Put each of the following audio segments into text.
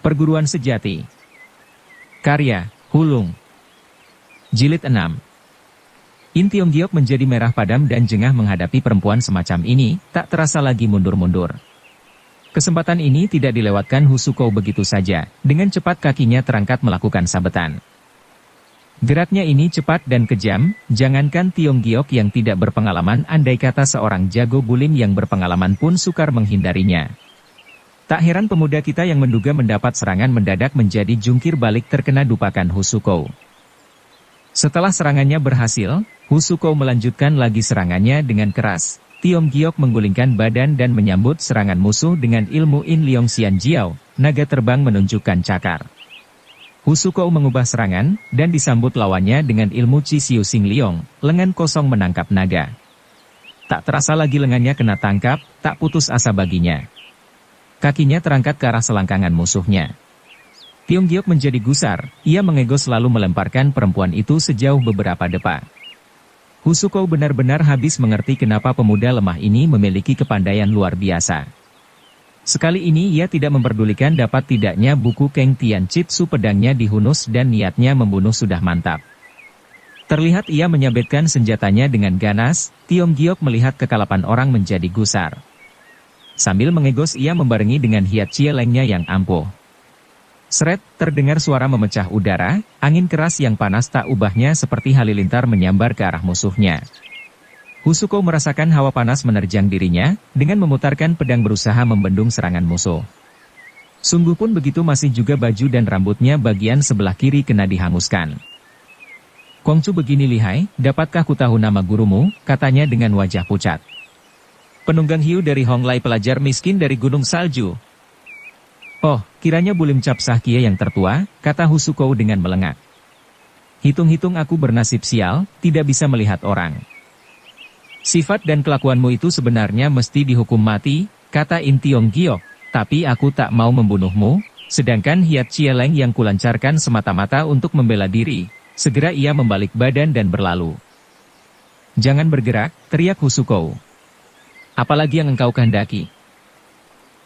Perguruan Sejati. Karya, Hulung. Jilid 6. In Tionggiok menjadi merah padam dan jengah menghadapi perempuan semacam ini, tak terasa lagi mundur-mundur. Kesempatan ini tidak dilewatkan Husuko begitu saja, dengan cepat kakinya terangkat melakukan sabetan. Geraknya ini cepat dan kejam, jangankan Tionggiok yang tidak berpengalaman, andai kata seorang jago bulim yang berpengalaman pun sukar menghindarinya. Tak heran pemuda kita yang menduga mendapat serangan mendadak menjadi jungkir balik terkena dupakan Husuko. Setelah serangannya berhasil, Husuko melanjutkan lagi serangannya dengan keras. Tionggiok menggulingkan badan dan menyambut serangan musuh dengan ilmu In Leong Xian Jiao, naga terbang menunjukkan cakar. Husuko mengubah serangan, dan disambut lawannya dengan ilmu Chi Siu Sing Leong, lengan kosong menangkap naga. Tak terasa lagi lengannya kena tangkap, tak putus asa baginya. Kakinya terangkat ke arah selangkangan musuhnya. Tionggiok menjadi gusar, ia mengegos lalu melemparkan perempuan itu sejauh beberapa depa. Husuko benar-benar habis mengerti kenapa pemuda lemah ini memiliki kepandaian luar biasa. Sekali ini ia tidak memperdulikan dapat tidaknya buku Keng Tian Chitsu pedangnya dihunus dan niatnya membunuh sudah mantap. Terlihat ia menyabetkan senjatanya dengan ganas, Tionggiok melihat kekalapan orang menjadi gusar. Sambil mengegos ia membarengi dengan hiat cielengnya yang ampuh. Seret, terdengar suara memecah udara, angin keras yang panas tak ubahnya seperti halilintar menyambar ke arah musuhnya. Husuko merasakan hawa panas menerjang dirinya, dengan memutarkan pedang berusaha membendung serangan musuh. Sungguh pun begitu masih juga baju dan rambutnya bagian sebelah kiri kena dihanguskan. "Kongcu begini lihai, dapatkah ku tahu nama gurumu?" katanya dengan wajah pucat. "Penunggang hiu dari Honglai, pelajar miskin dari Gunung Salju." "Oh, kiranya Bulim Cap Sahkia yang tertua," kata Husuko dengan melengak. "Hitung-hitung aku bernasib sial, tidak bisa melihat orang. Sifat dan kelakuanmu itu sebenarnya mesti dihukum mati," kata In Tionggiok, "tapi aku tak mau membunuhmu, sedangkan hiat cieleng yang kulancarkan semata-mata untuk membela diri." Segera ia membalik badan dan berlalu. "Jangan bergerak," teriak Husuko. "Apalagi yang engkau kehendaki?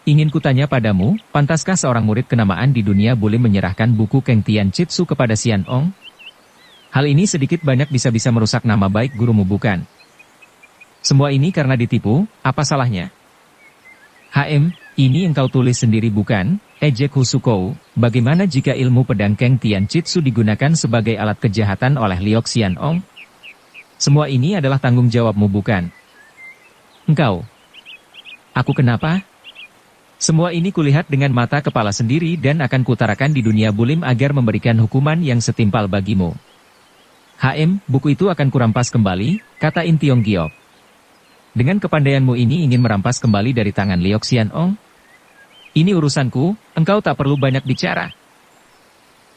Ingin kutanya padamu, pantaskah seorang murid kenamaan di dunia boleh menyerahkan buku Keng Tian Chitsu kepada Xian Ong? Hal ini sedikit banyak bisa-bisa merusak nama baik gurumu bukan? Semua ini karena ditipu, apa salahnya?" Ini engkau tulis sendiri bukan?" ejek Husuko. "Bagaimana jika ilmu pedang Keng Tian Chitsu digunakan sebagai alat kejahatan oleh Liok Xian Ong? Semua ini adalah tanggung jawabmu bukan? Engkau. Aku kenapa? Semua ini kulihat dengan mata kepala sendiri dan akan kutarakan di dunia bulim agar memberikan hukuman yang setimpal bagimu." Buku itu akan kurampas kembali," kata In Tionggiok. "Dengan kepandaianmu ini ingin merampas kembali dari tangan Liok Xian Ong? Ini urusanku, engkau tak perlu banyak bicara."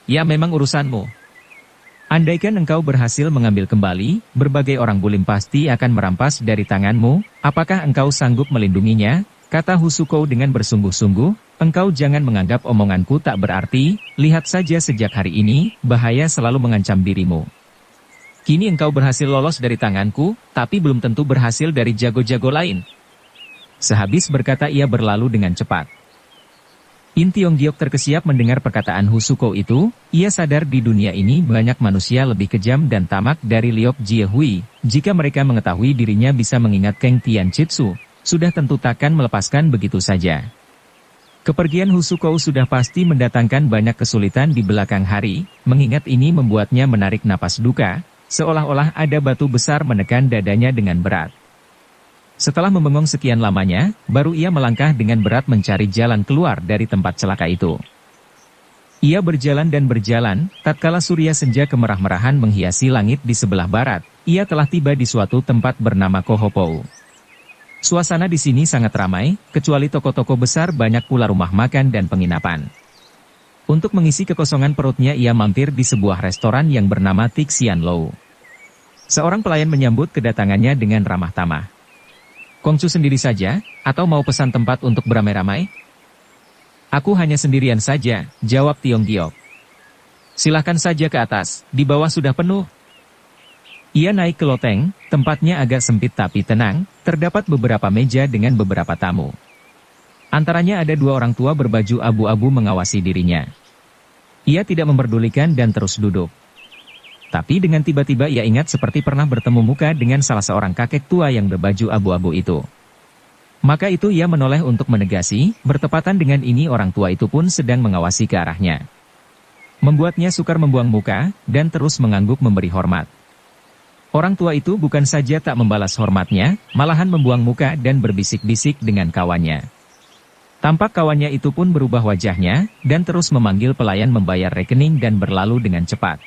"Ya memang urusanmu. Andaikan engkau berhasil mengambil kembali, berbagai orang bulim pasti akan merampas dari tanganmu, apakah engkau sanggup melindunginya?" kata Husuko dengan bersungguh-sungguh. "Engkau jangan menganggap omonganku tak berarti, lihat saja sejak hari ini, bahaya selalu mengancam dirimu. Kini engkau berhasil lolos dari tanganku, tapi belum tentu berhasil dari jago-jago lain." Sehabis berkata ia berlalu dengan cepat. In Tionggiok terkesiap mendengar perkataan Husuko itu, ia sadar di dunia ini banyak manusia lebih kejam dan tamak dari Liok Jiehui. Jika mereka mengetahui dirinya bisa mengingat Keng Tian Chitsu, sudah tentu takkan melepaskan begitu saja. Kepergian Husuko sudah pasti mendatangkan banyak kesulitan di belakang hari, mengingat ini membuatnya menarik napas duka, seolah-olah ada batu besar menekan dadanya dengan berat. Setelah membengong sekian lamanya, baru ia melangkah dengan berat mencari jalan keluar dari tempat celaka itu. Ia berjalan dan berjalan, tatkala surya senja kemerah-merahan menghiasi langit di sebelah barat, ia telah tiba di suatu tempat bernama Kohopou. Suasana di sini sangat ramai, kecuali toko-toko besar banyak pula rumah makan dan penginapan. Untuk mengisi kekosongan perutnya ia mampir di sebuah restoran yang bernama Tik Sian Lou. Seorang pelayan menyambut kedatangannya dengan ramah tamah. "Kongcu sendiri saja, atau mau pesan tempat untuk beramai-ramai?" "Aku hanya sendirian saja," jawab Tionggiok. "Silahkan saja ke atas, di bawah sudah penuh." Ia naik ke loteng, tempatnya agak sempit tapi tenang, terdapat beberapa meja dengan beberapa tamu. Antaranya ada dua orang tua berbaju abu-abu mengawasi dirinya. Ia tidak memperdulikan dan terus duduk. Tapi dengan tiba-tiba ia ingat seperti pernah bertemu muka dengan salah seorang kakek tua yang berbaju abu-abu itu. Maka itu ia menoleh untuk menegasi, bertepatan dengan ini orang tua itu pun sedang mengawasi ke arahnya. Membuatnya sukar membuang muka, dan terus mengangguk memberi hormat. Orang tua itu bukan saja tak membalas hormatnya, malahan membuang muka dan berbisik-bisik dengan kawannya. Tampak kawannya itu pun berubah wajahnya, dan terus memanggil pelayan membayar rekening dan berlalu dengan cepat.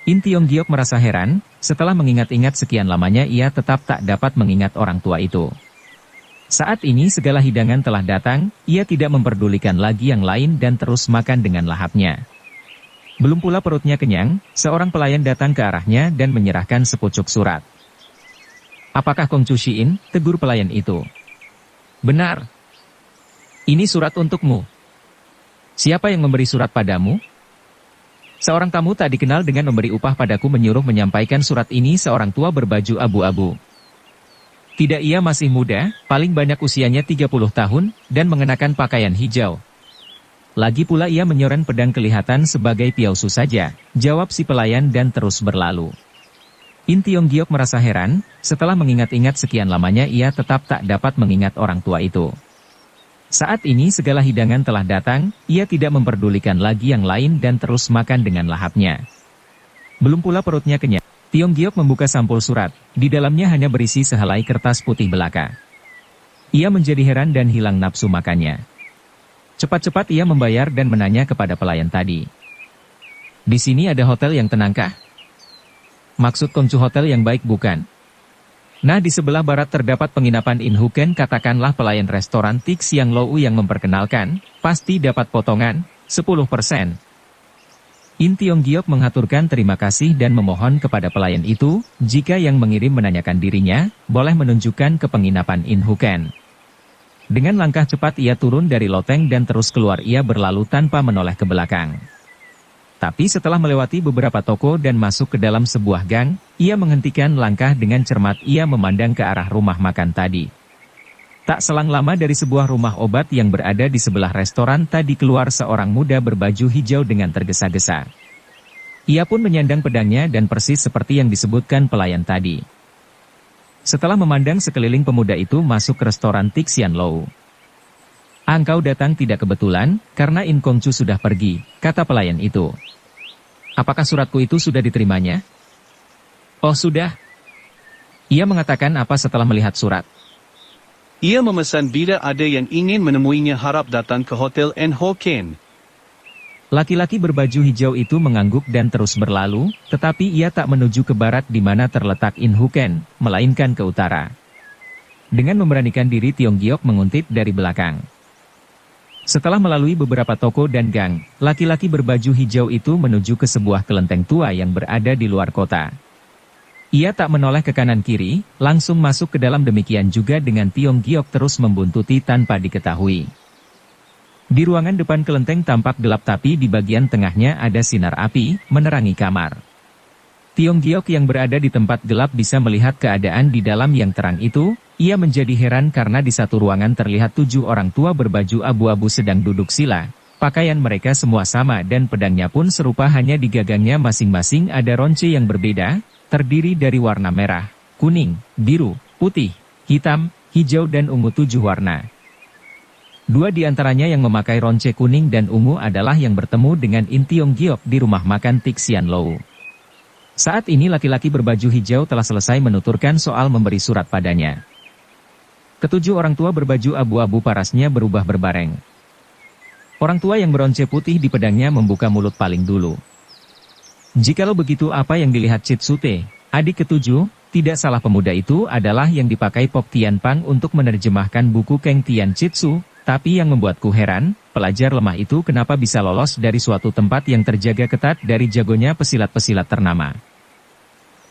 In Tiong Giok merasa heran, setelah mengingat-ingat sekian lamanya ia tetap tak dapat mengingat orang tua itu. Saat ini segala hidangan telah datang, ia tidak memperdulikan lagi yang lain dan terus makan dengan lahapnya. Belum pula perutnya kenyang, seorang pelayan datang ke arahnya dan menyerahkan sepucuk surat. "Apakah Kongcu Shiin?" tegur pelayan itu. "Benar. Ini surat untukmu." "Siapa yang memberi surat padamu?" "Seorang tamu tak dikenal dengan memberi upah padaku menyuruh menyampaikan surat ini." Seorang tua berbaju abu-abu. Tidak, ia masih muda, paling banyak usianya 30 tahun, dan mengenakan pakaian hijau. Lagi pula ia menyoren pedang kelihatan sebagai piausu saja, jawab si pelayan dan terus berlalu. In Tiong Giok merasa heran, setelah mengingat-ingat sekian lamanya ia tetap tak dapat mengingat orang tua itu. Saat ini segala hidangan telah datang, ia tidak memperdulikan lagi yang lain dan terus makan dengan lahapnya. Belum pula perutnya kenyang. Tiong Giok membuka sampul surat, di dalamnya hanya berisi sehelai kertas putih belaka. Ia menjadi heran dan hilang nafsu makannya. Cepat-cepat ia membayar dan menanya kepada pelayan tadi. "Di sini ada hotel yang tenangkah?" "Maksud Kongcu hotel yang baik bukan? Nah, di sebelah barat terdapat penginapan In Huken." Katakanlah pelayan restoran Tik Siang Lou yang memperkenalkan, "Pasti dapat potongan 10%. In Tiong Giok mengaturkan terima kasih dan memohon kepada pelayan itu, jika yang mengirim menanyakan dirinya, boleh menunjukkan ke penginapan In Huken. Dengan langkah cepat ia turun dari loteng dan terus keluar. Ia berlalu tanpa menoleh ke belakang. Tapi setelah melewati beberapa toko dan masuk ke dalam sebuah gang, ia menghentikan langkah dengan cermat. Ia memandang ke arah rumah makan tadi. Tak selang lama dari sebuah rumah obat yang berada di sebelah restoran tadi keluar seorang muda berbaju hijau dengan tergesa-gesa. Ia pun menyandang pedangnya dan persis seperti yang disebutkan pelayan tadi. Setelah memandang sekeliling, pemuda itu masuk ke restoran Tik Sian Lou. "Engkau datang tidak kebetulan, karena In Kongcu sudah pergi," kata pelayan itu. "Apakah suratku itu sudah diterimanya?" "Oh sudah." Ia mengatakan apa setelah melihat surat. Ia memesan bila ada yang ingin menemuinya harap datang ke Hotel In Huken. Laki-laki berbaju hijau itu mengangguk dan terus berlalu, tetapi ia tak menuju ke barat di mana terletak In Huken, melainkan ke utara. Dengan memberanikan diri Tiong Giok menguntit dari belakang. Setelah melalui beberapa toko dan gang, laki-laki berbaju hijau itu menuju ke sebuah kelenteng tua yang berada di luar kota. Ia tak menoleh ke kanan kiri, langsung masuk ke dalam. Demikian juga dengan Tiong Giok terus membuntuti tanpa diketahui. Di ruangan depan kelenteng tampak gelap, tapi di bagian tengahnya ada sinar api, menerangi kamar. Tiong Giok yang berada di tempat gelap bisa melihat keadaan di dalam yang terang itu. Ia menjadi heran karena di satu ruangan terlihat 7 orang tua berbaju abu-abu sedang duduk sila. Pakaian mereka semua sama dan pedangnya pun serupa, hanya di gagangnya masing-masing ada ronce yang berbeda, terdiri dari warna merah, kuning, biru, putih, hitam, hijau dan ungu 7 warna. 2 di antaranya yang memakai ronce kuning dan ungu adalah yang bertemu dengan In Tiong Giok di rumah makan Tik Sian Lou. Saat ini laki-laki berbaju hijau telah selesai menuturkan soal memberi surat padanya. Ketujuh orang tua berbaju abu-abu parasnya berubah berbareng. Orang tua yang beronce putih di pedangnya membuka mulut paling dulu. "Jikalau begitu, apa yang dilihat Chitsute, adik ketujuh?" Tidak salah, pemuda itu adalah yang dipakai Pok Tianpang untuk menerjemahkan buku Keng Tian Chitsu. Tapi yang membuatku heran, pelajar lemah itu kenapa bisa lolos dari suatu tempat yang terjaga ketat dari jagonya pesilat-pesilat ternama.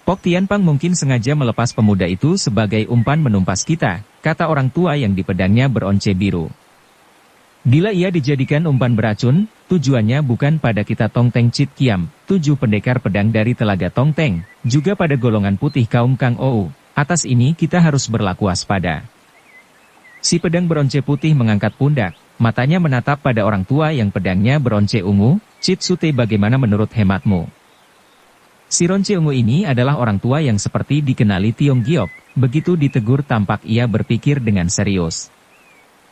Pok Tianpang mungkin sengaja melepas pemuda itu sebagai umpan menumpas kita, kata orang tua yang di pedangnya beronce biru. Bila ia dijadikan umpan beracun, tujuannya bukan pada kita Tongteng Chit Kiam, 7 pendekar pedang dari Telaga Tongteng, juga pada golongan putih kaum Kang Ou. Atas ini kita harus berlaku waspada. Si pedang beronce putih mengangkat pundak, matanya menatap pada orang tua yang pedangnya beronce ungu. Chitsute, bagaimana menurut hematmu? Si ronce ungu ini adalah orang tua yang seperti dikenali Tiong Giok. Begitu ditegur tampak ia berpikir dengan serius.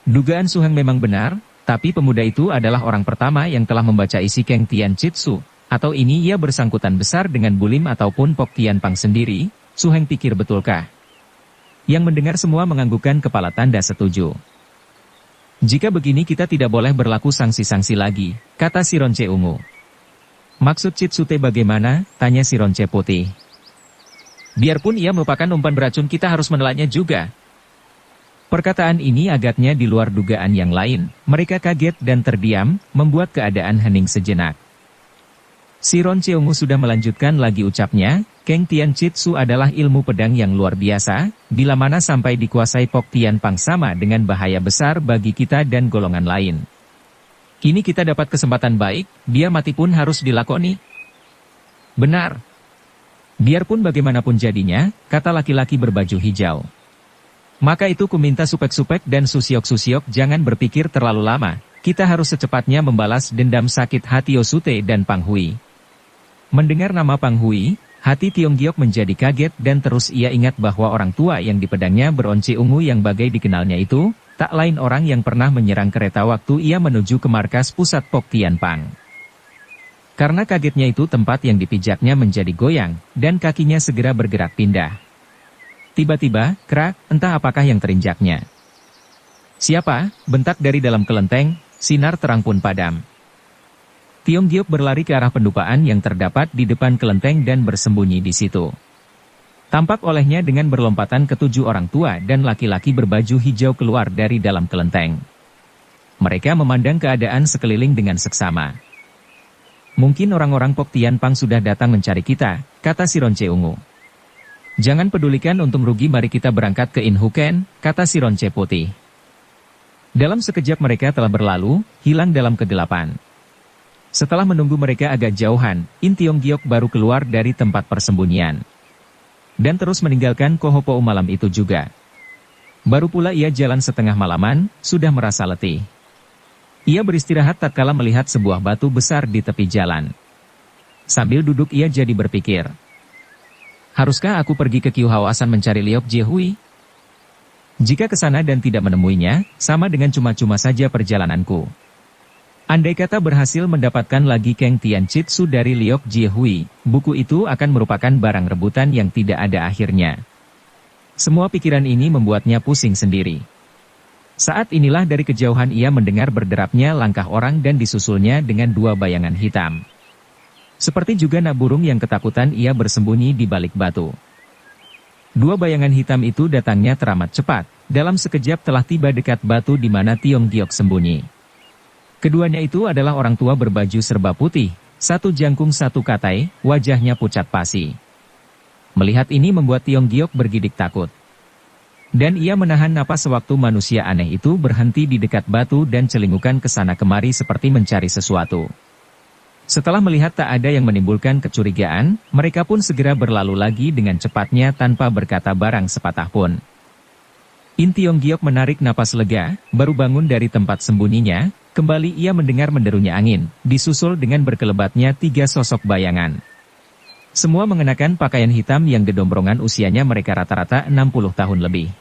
Dugaan Su Heng memang benar, tapi pemuda itu adalah orang pertama yang telah membaca isi Keng Tian Chitsu. Atau ini ia bersangkutan besar dengan Bulim ataupun Pok Tian Pang sendiri? Su Heng pikir, betulkah? Yang mendengar semua menganggukkan kepala tanda setuju. Jika begini kita tidak boleh berlaku sanksi-sanksi lagi, kata si ronce ungu. Maksud Chitsute bagaimana? Tanya si ronce putih. Biarpun ia merupakan umpan beracun, kita harus menelannya juga. Perkataan ini agaknya di luar dugaan yang lain. Mereka kaget dan terdiam, membuat keadaan hening sejenak. Si ronce ungu sudah melanjutkan lagi ucapnya. Keng Tian Chitsu adalah ilmu pedang yang luar biasa, bila mana sampai dikuasai Pok Tian Pang sama dengan bahaya besar bagi kita dan golongan lain. Kini kita dapat kesempatan baik, biar mati pun harus dilakoni. Benar. Biarpun bagaimanapun jadinya, kata laki-laki berbaju hijau. Maka itu ku minta Supek-Supek dan Susiok-Susiok jangan berpikir terlalu lama, kita harus secepatnya membalas dendam sakit hati Osute dan Pang Hui. Mendengar nama Pang Hui, hati Tiong Giok menjadi kaget dan terus ia ingat bahwa orang tua yang di pedangnya beronce ungu yang bagai dikenalnya itu, tak lain orang yang pernah menyerang kereta waktu ia menuju ke markas pusat Pok Tian Pang. Karena kagetnya itu tempat yang dipijaknya menjadi goyang, dan kakinya segera bergerak pindah. Tiba-tiba, krak, entah apakah yang terinjaknya. Siapa? Bentak dari dalam kelenteng, sinar terang pun padam. Tiong Giok berlari ke arah pendupaan yang terdapat di depan kelenteng dan bersembunyi di situ. Tampak olehnya dengan berlompatan ketujuh orang tua dan laki-laki berbaju hijau keluar dari dalam kelenteng. Mereka memandang keadaan sekeliling dengan seksama. Mungkin orang-orang Pok Tian Pang sudah datang mencari kita, kata si ronce ungu. Jangan pedulikan untung rugi, mari kita berangkat ke In Huken, kata si ronce putih. Dalam sekejap mereka telah berlalu, hilang dalam kegelapan. Setelah menunggu mereka agak jauhan, In Tiong Giok baru keluar dari tempat persembunyian. Dan terus meninggalkan Kohopo malam itu juga. Baru pula ia jalan setengah malaman, sudah merasa letih. Ia beristirahat tatkala melihat sebuah batu besar di tepi jalan. Sambil duduk ia jadi berpikir. Haruskah aku pergi ke Kiu Hawasan mencari Liok Jehui? Jika ke sana dan tidak menemuinya, sama dengan cuma-cuma saja perjalananku. Andai kata berhasil mendapatkan lagi Keng Tian Chitsu dari Liok Jehui, buku itu akan merupakan barang rebutan yang tidak ada akhirnya. Semua pikiran ini membuatnya pusing sendiri. Saat inilah dari kejauhan ia mendengar berderapnya langkah orang dan disusulnya dengan dua bayangan hitam. Seperti juga nak burung yang ketakutan ia bersembunyi di balik batu. Dua bayangan hitam itu datangnya teramat cepat, dalam sekejap telah tiba dekat batu di mana Tiong Giok sembunyi. Keduanya itu adalah orang tua berbaju serba putih, satu jangkung satu katai, wajahnya pucat pasi. Melihat ini membuat Tiong Giok bergidik takut. Dan ia menahan napas sewaktu manusia aneh itu berhenti di dekat batu dan celingukan ke sana kemari seperti mencari sesuatu. Setelah melihat tak ada yang menimbulkan kecurigaan, mereka pun segera berlalu lagi dengan cepatnya tanpa berkata barang sepatah pun. In Tiong Giok menarik napas lega, baru bangun dari tempat sembunyinya. Kembali ia mendengar menderunya angin, disusul dengan berkelebatnya tiga sosok bayangan. Semua mengenakan pakaian hitam yang gedombrongan, usianya mereka rata-rata 60 tahun lebih.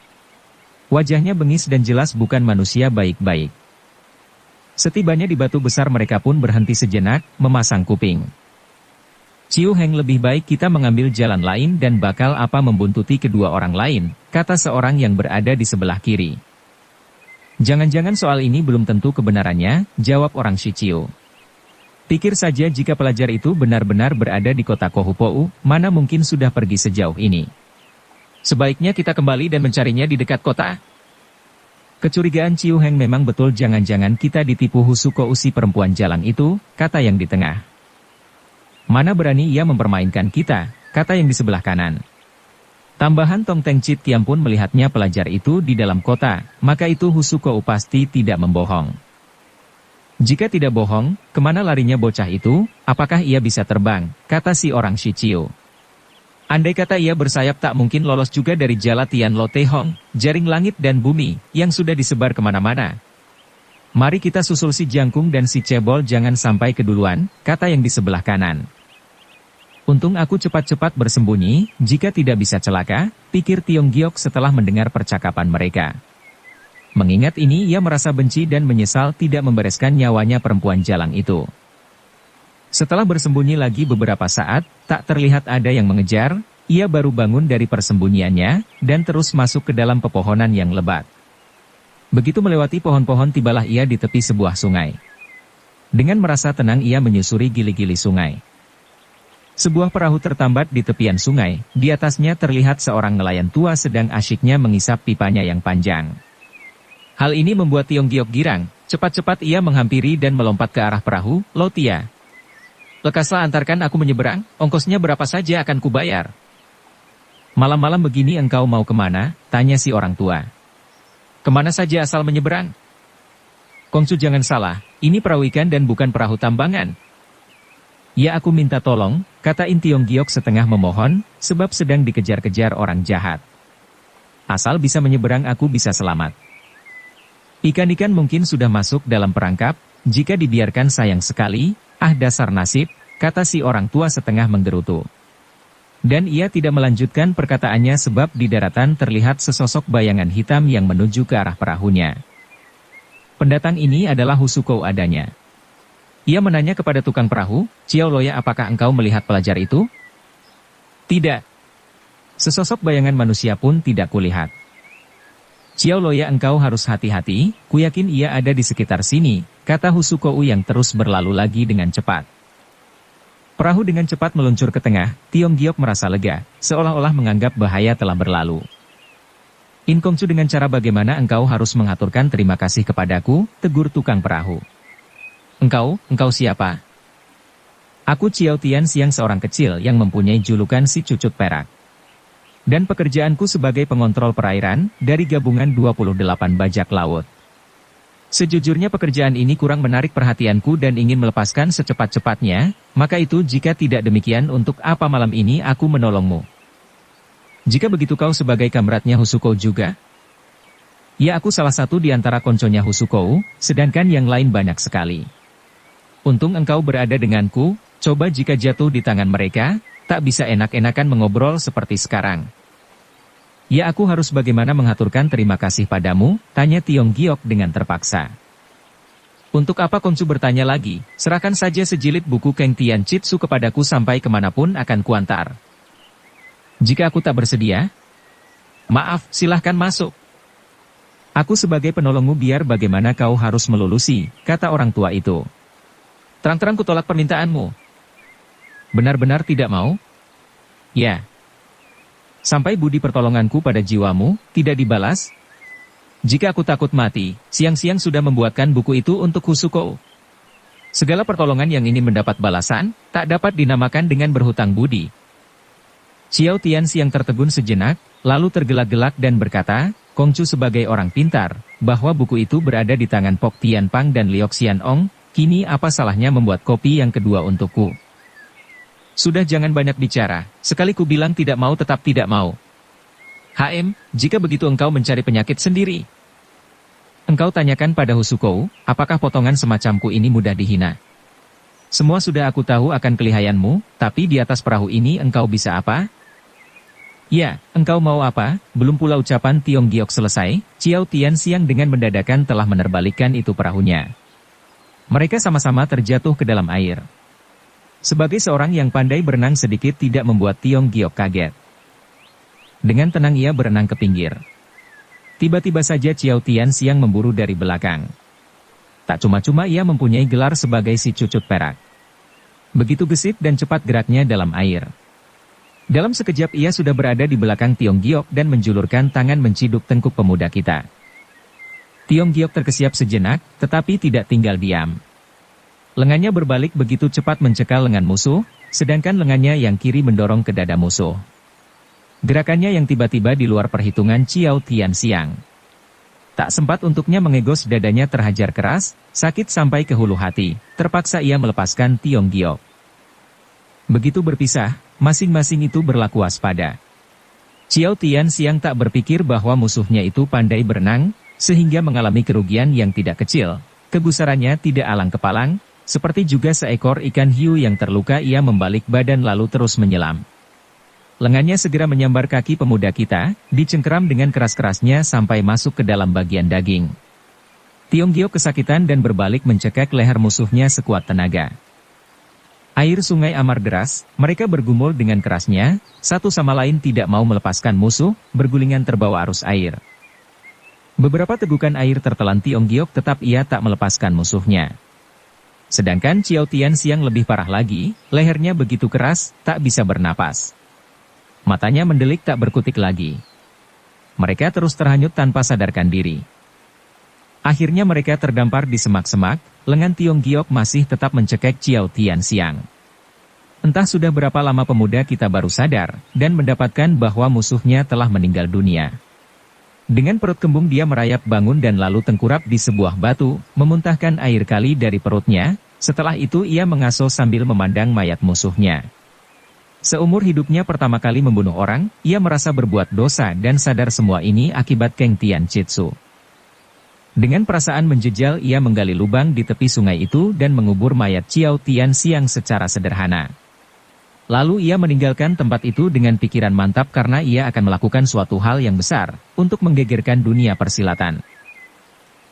Wajahnya bengis dan jelas bukan manusia baik-baik. Setibanya di batu besar mereka pun berhenti sejenak, memasang kuping. Ciu Heng, lebih baik kita mengambil jalan lain dan bakal apa membuntuti kedua orang lain, kata seorang yang berada di sebelah kiri. Jangan-jangan soal ini belum tentu kebenarannya, jawab orang Shichiu. Pikir saja jika pelajar itu benar-benar berada di kota Kohupou, mana mungkin sudah pergi sejauh ini. Sebaiknya kita kembali dan mencarinya di dekat kota. Kecurigaan Ciu Heng memang betul, jangan-jangan kita ditipu Husuko Usi perempuan jalang itu, kata yang di tengah. Mana berani ia mempermainkan kita, kata yang di sebelah kanan. Tambahan Tong Teng Chit Kiam pun melihatnya pelajar itu di dalam kota, maka itu Husuko pasti tidak membohong. Jika tidak bohong, kemana larinya bocah itu, apakah ia bisa terbang, kata si orang Shichiu. Andai kata ia bersayap tak mungkin lolos juga dari jala Tian Lo Te Hong, jaring langit dan bumi, yang sudah disebar kemana-mana. Mari kita susul si Jangkung dan si Cebol jangan sampai keduluan, kata yang di sebelah kanan. Untung aku cepat-cepat bersembunyi, jika tidak bisa celaka, pikir Tiong Giok setelah mendengar percakapan mereka. Mengingat ini ia merasa benci dan menyesal tidak membereskan nyawanya perempuan jalang itu. Setelah bersembunyi lagi beberapa saat, tak terlihat ada yang mengejar, ia baru bangun dari persembunyiannya, dan terus masuk ke dalam pepohonan yang lebat. Begitu melewati pohon-pohon tibalah ia di tepi sebuah sungai. Dengan merasa tenang ia menyusuri gili-gili sungai. Sebuah perahu tertambat di tepian sungai, di atasnya terlihat seorang nelayan tua sedang asyiknya mengisap pipanya yang panjang. Hal ini membuat Tiong Giok girang, cepat-cepat ia menghampiri dan melompat ke arah perahu. "Lo Tia, lekaslah antarkan aku menyeberang, ongkosnya berapa saja akan kubayar." "Malam-malam begini engkau mau kemana?" tanya si orang tua. "Kemana saja asal menyeberang." "Kongcu jangan salah, ini perahu ikan dan bukan perahu tambangan." "Ya aku minta tolong," kata In Tiong Giok setengah memohon, sebab sedang dikejar-kejar orang jahat. "Asal bisa menyeberang aku bisa selamat. Ikan-ikan mungkin sudah masuk dalam perangkap, jika dibiarkan sayang sekali. Ah dasar nasib," kata si orang tua setengah menggerutu. Dan ia tidak melanjutkan perkataannya sebab di daratan terlihat sesosok bayangan hitam yang menuju ke arah perahunya. Pendatang ini adalah Husuko adanya. Ia menanya kepada tukang perahu, "Ciao Loya, apakah engkau melihat pelajar itu?" "Tidak. Sesosok bayangan manusia pun tidak kulihat." "Ciao Loya, engkau harus hati-hati, kuyakin ia ada di sekitar sini," kata Husuko yang terus berlalu lagi dengan cepat. Perahu dengan cepat meluncur ke tengah, Tiong Giok merasa lega, seolah-olah menganggap bahaya telah berlalu. "In Kongcu, dengan cara bagaimana engkau harus mengaturkan terima kasih kepadaku?" tegur tukang perahu. Engkau siapa?" "Aku Ciao Tian Siang, seorang kecil yang mempunyai julukan si Cucut Perak. Dan pekerjaanku sebagai pengontrol perairan, dari gabungan 28 bajak laut. Sejujurnya pekerjaan ini kurang menarik perhatianku dan ingin melepaskan secepat-cepatnya, maka itu jika tidak demikian untuk apa malam ini aku menolongmu?" "Jika begitu kau sebagai kamratnya Husuko juga?" "Ya, aku salah satu di antara konconya Husuko, sedangkan yang lain banyak sekali. Untung engkau berada denganku, coba jika jatuh di tangan mereka, tak bisa enak-enakan mengobrol seperti sekarang." "Ya, aku harus bagaimana mengaturkan terima kasih padamu?" tanya Tiong Giok dengan terpaksa. "Untuk apa Kongcu bertanya lagi, serahkan saja sejilid buku Keng Tian Chitsu kepadaku sampai kemanapun akan kuantar. Jika aku tak bersedia, maaf, silahkan masuk. Aku sebagai penolongmu biar bagaimana kau harus melulusi," kata orang tua itu. "Terang-terang kutolak permintaanmu." "Benar-benar tidak mau?" "Ya. Sampai budi pertolonganku pada jiwamu tidak dibalas? Jika aku takut mati, siang-siang sudah membuatkan buku itu untuk Husuko. Segala pertolongan yang ingin mendapat balasan, tak dapat dinamakan dengan berhutang budi." Ciao Tian Siang tertegun sejenak, lalu tergelak-gelak dan berkata, "Kongcu sebagai orang pintar, bahwa buku itu berada di tangan Pok Tian Pang dan Liok Xian Ong, kini apa salahnya membuat kopi yang kedua untukku?" "Sudah jangan banyak bicara, sekali ku bilang tidak mau tetap tidak mau. Jika begitu engkau mencari penyakit sendiri. Engkau tanyakan pada Husuko, apakah potongan semacamku ini mudah dihina? Semua sudah aku tahu akan kelihayanmu, tapi di atas perahu ini engkau bisa apa?" "Ya, engkau mau apa?" Belum pula ucapan Tiong Giok selesai, Ciao Tian Siang dengan mendadakan telah menerbalikkan itu perahunya. Mereka sama-sama terjatuh ke dalam air. Sebagai seorang yang pandai berenang sedikit tidak membuat Tiong Giok kaget. Dengan tenang ia berenang ke pinggir. Tiba-tiba saja Ciao Tian Siang memburu dari belakang. Tak cuma-cuma ia mempunyai gelar sebagai si Cucut Perak. Begitu gesit dan cepat geraknya dalam air. Dalam sekejap ia sudah berada di belakang Tiong Giok dan menjulurkan tangan menciduk tengkuk pemuda kita. Tiong Giok terkesiap sejenak, tetapi tidak tinggal diam. Lengannya berbalik begitu cepat mencekal lengan musuh, sedangkan lengannya yang kiri mendorong ke dada musuh. Gerakannya yang tiba-tiba di luar perhitungan Ciao Tian Siang. Tak sempat untuknya mengegos dadanya terhajar keras, sakit sampai ke hulu hati, terpaksa ia melepaskan Tiong Giok. Begitu berpisah, masing-masing itu berlaku waspada. Xiao Tianxiang tak berpikir bahwa musuhnya itu pandai berenang, sehingga mengalami kerugian yang tidak kecil. Kegusarannya tidak alang kepalang, seperti juga seekor ikan hiu yang terluka. Ia membalik badan lalu terus menyelam. Lengannya segera menyambar kaki pemuda kita, dicengkeram dengan keras-kerasnya sampai masuk ke dalam bagian daging. Tiong Giok kesakitan dan berbalik mencekek leher musuhnya sekuat tenaga. Air sungai amar deras, mereka bergumul dengan kerasnya, satu sama lain tidak mau melepaskan musuh, bergulingan terbawa arus air. Beberapa tegukan air tertelan Tiong Giok tetap ia tak melepaskan musuhnya. Sedangkan Xiao Tianxiang lebih parah lagi, lehernya begitu keras, tak bisa bernapas. Matanya mendelik tak berkutik lagi. Mereka terus terhanyut tanpa sadarkan diri. Akhirnya mereka terdampar di semak-semak, lengan Tiong Giok masih tetap mencekek Xiao Tianxiang. Entah sudah berapa lama pemuda kita baru sadar, dan mendapatkan bahwa musuhnya telah meninggal dunia. Dengan perut kembung dia merayap bangun dan lalu tengkurap di sebuah batu, memuntahkan air kali dari perutnya, setelah itu ia mengaso sambil memandang mayat musuhnya. Seumur hidupnya pertama kali membunuh orang, ia merasa berbuat dosa dan sadar semua ini akibat Keng Tian Chitsu. Dengan perasaan menjejal ia menggali lubang di tepi sungai itu dan mengubur mayat Xiao Tianxiang secara sederhana. Lalu ia meninggalkan tempat itu dengan pikiran mantap karena ia akan melakukan suatu hal yang besar, untuk menggegerkan dunia persilatan.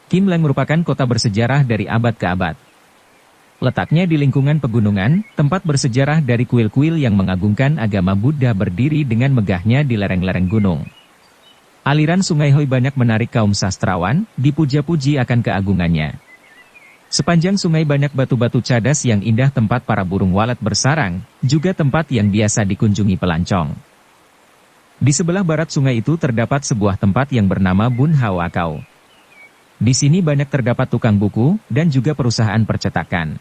Kim Leng merupakan kota bersejarah dari abad ke abad. Letaknya di lingkungan pegunungan, tempat bersejarah dari kuil-kuil yang mengagungkan agama Buddha berdiri dengan megahnya di lereng-lereng gunung. Aliran sungai Hoi banyak menarik kaum sastrawan, dipuja-puji akan keagungannya. Sepanjang sungai banyak batu-batu cadas yang indah tempat para burung walet bersarang, juga tempat yang biasa dikunjungi pelancong. Di sebelah barat sungai itu terdapat sebuah tempat yang bernama Bun Hawakau. Di sini banyak terdapat tukang buku, dan juga perusahaan percetakan.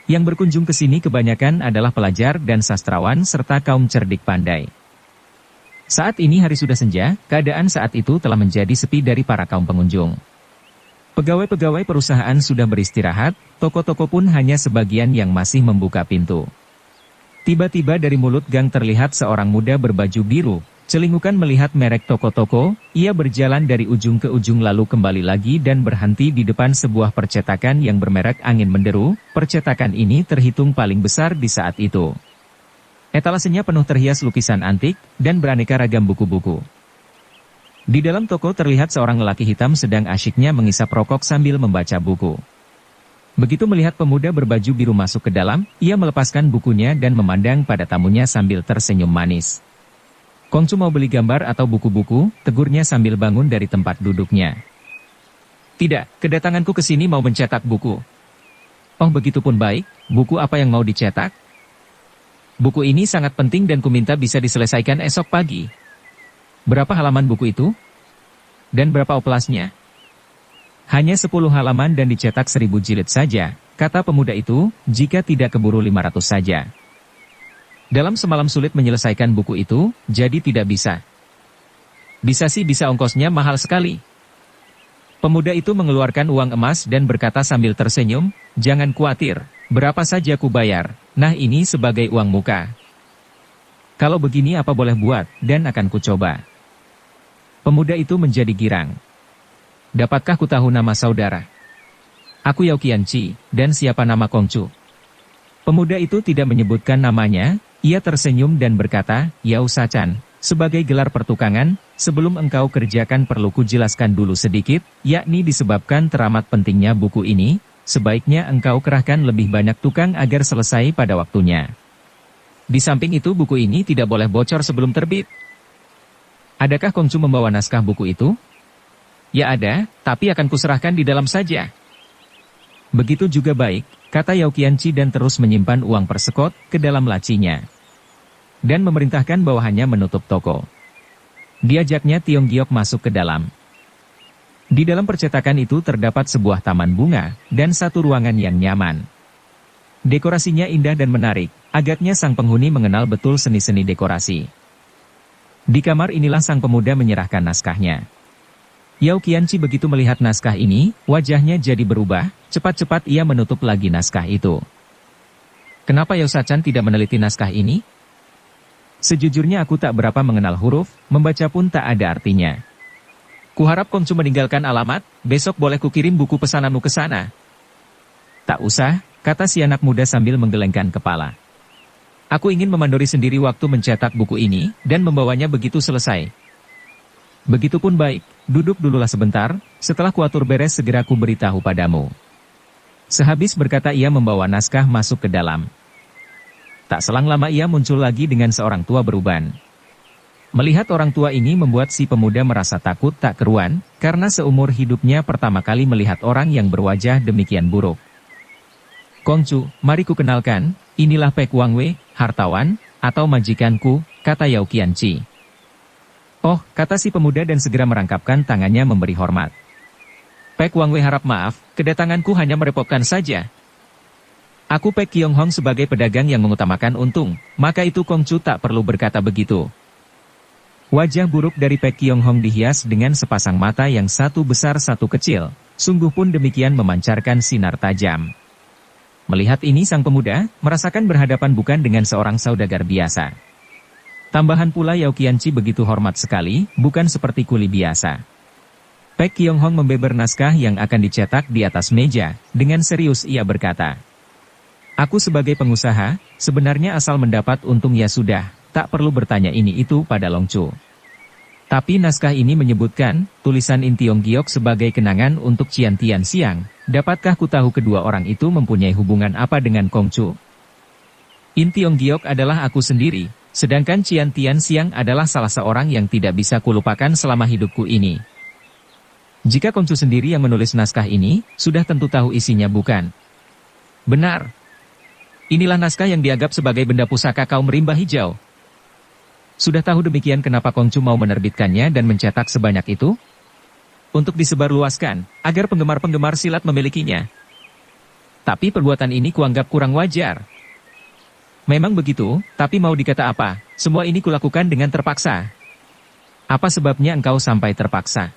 Yang berkunjung ke sini kebanyakan adalah pelajar dan sastrawan serta kaum cerdik pandai. Saat ini hari sudah senja, keadaan saat itu telah menjadi sepi dari para kaum pengunjung. Pegawai-pegawai perusahaan sudah beristirahat, toko-toko pun hanya sebagian yang masih membuka pintu. Tiba-tiba dari mulut gang terlihat seorang muda berbaju biru, celingukan melihat merek toko-toko, ia berjalan dari ujung ke ujung lalu kembali lagi dan berhenti di depan sebuah percetakan yang bermerek Angin Menderu. Percetakan ini terhitung paling besar di saat itu. Etalasenya penuh terhias lukisan antik, dan beraneka ragam buku-buku. Di dalam toko terlihat seorang lelaki hitam sedang asyiknya mengisap rokok sambil membaca buku. Begitu melihat pemuda berbaju biru masuk ke dalam, ia melepaskan bukunya dan memandang pada tamunya sambil tersenyum manis. "Kongcu mau beli gambar atau buku-buku?" tegurnya sambil bangun dari tempat duduknya. "Tidak, kedatanganku ke sini mau mencetak buku." "Oh begitu pun baik, buku apa yang mau dicetak?" "Buku ini sangat penting dan kuminta bisa diselesaikan esok pagi." "Berapa halaman buku itu? Dan berapa oplasnya?" "Hanya 10 halaman dan dicetak 1000 jilid saja," kata pemuda itu, "jika tidak keburu 500 saja." "Dalam semalam sulit menyelesaikan buku itu, jadi tidak bisa." "Bisa sih, bisa, ongkosnya mahal sekali." Pemuda itu mengeluarkan uang emas dan berkata sambil tersenyum, "Jangan khawatir, berapa saja ku bayar, nah ini sebagai uang muka. Kalau begini apa boleh buat, dan akan ku coba." Pemuda itu menjadi girang. "Dapatkah ku tahu nama saudara?" "Aku Yao Qianqi, dan siapa nama Kongcu?" Pemuda itu tidak menyebutkan namanya, ia tersenyum dan berkata, "Yao Sachan, sebagai gelar pertukangan, sebelum engkau kerjakan perlu kujelaskan dulu sedikit, yakni disebabkan teramat pentingnya buku ini, sebaiknya engkau kerahkan lebih banyak tukang agar selesai pada waktunya. Di samping itu buku ini tidak boleh bocor sebelum terbit." "Adakah Kongcu membawa naskah buku itu?" "Ya ada, tapi akan kuserahkan di dalam saja." "Begitu juga baik," kata Yao Qianqi dan terus menyimpan uang persekot ke dalam lacinya. Dan memerintahkan bawahannya menutup toko. Diajaknya Tiong Giok masuk ke dalam. Di dalam percetakan itu terdapat sebuah taman bunga, dan satu ruangan yang nyaman. Dekorasinya indah dan menarik, agaknya sang penghuni mengenal betul seni-seni dekorasi. Di kamar inilah sang pemuda menyerahkan naskahnya. Yao Qianqi begitu melihat naskah ini, wajahnya jadi berubah, cepat-cepat ia menutup lagi naskah itu. "Kenapa Yao Sachan tidak meneliti naskah ini?" Sejujurnya aku tak berapa mengenal huruf, membaca pun tak ada artinya. Kuharap Kongcu meninggalkan alamat, besok boleh kukirim buku pesananmu ke sana. Tak usah, kata si anak muda sambil menggelengkan kepala. Aku ingin memandori sendiri waktu mencetak buku ini, dan membawanya begitu selesai. Begitupun baik, duduk dululah sebentar, setelah kuatur beres segera ku beritahu padamu. Sehabis berkata ia membawa naskah masuk ke dalam. Tak selang lama ia muncul lagi dengan seorang tua beruban. Melihat orang tua ini membuat si pemuda merasa takut tak keruan, karena seumur hidupnya pertama kali melihat orang yang berwajah demikian buruk. Kongcu, mari ku kenalkan, inilah Pek Wangwei, hartawan, atau majikanku, kata Yao Qianci. Oh, kata si pemuda dan segera merangkapkan tangannya memberi hormat. Pek Wangwei harap maaf, kedatanganku hanya merepotkan saja. Aku Pek Kyonghong sebagai pedagang yang mengutamakan untung, maka itu Kongcu tak perlu berkata begitu. Wajah buruk dari Pek Kyonghong dihias dengan sepasang mata yang satu besar satu kecil, sungguh pun demikian memancarkan sinar tajam. Melihat ini sang pemuda, merasakan berhadapan bukan dengan seorang saudagar biasa. Tambahan pula Yao Qianci begitu hormat sekali, bukan seperti kuli biasa. Pek Kyonghong membeber naskah yang akan dicetak di atas meja, dengan serius ia berkata. Aku sebagai pengusaha, sebenarnya asal mendapat untung ya sudah, tak perlu bertanya ini itu pada Longcu. Tapi naskah ini menyebutkan, tulisan In Tiong Giok sebagai kenangan untuk Cian Tian Siang, dapatkah ku tahu kedua orang itu mempunyai hubungan apa dengan Kongcu? In Tiong Giok adalah aku sendiri, sedangkan Cian Tian Siang adalah salah seorang yang tidak bisa kulupakan selama hidupku ini. Jika Kongcu sendiri yang menulis naskah ini, sudah tentu tahu isinya bukan? Benar. Inilah naskah yang dianggap sebagai benda pusaka kaum rimba hijau. Sudah tahu demikian kenapa Kongcu mau menerbitkannya dan mencetak sebanyak itu? Untuk disebarluaskan, agar penggemar-penggemar silat memilikinya. Tapi perbuatan ini kuanggap kurang wajar. Memang begitu, tapi mau dikata apa, semua ini kulakukan dengan terpaksa. Apa sebabnya engkau sampai terpaksa?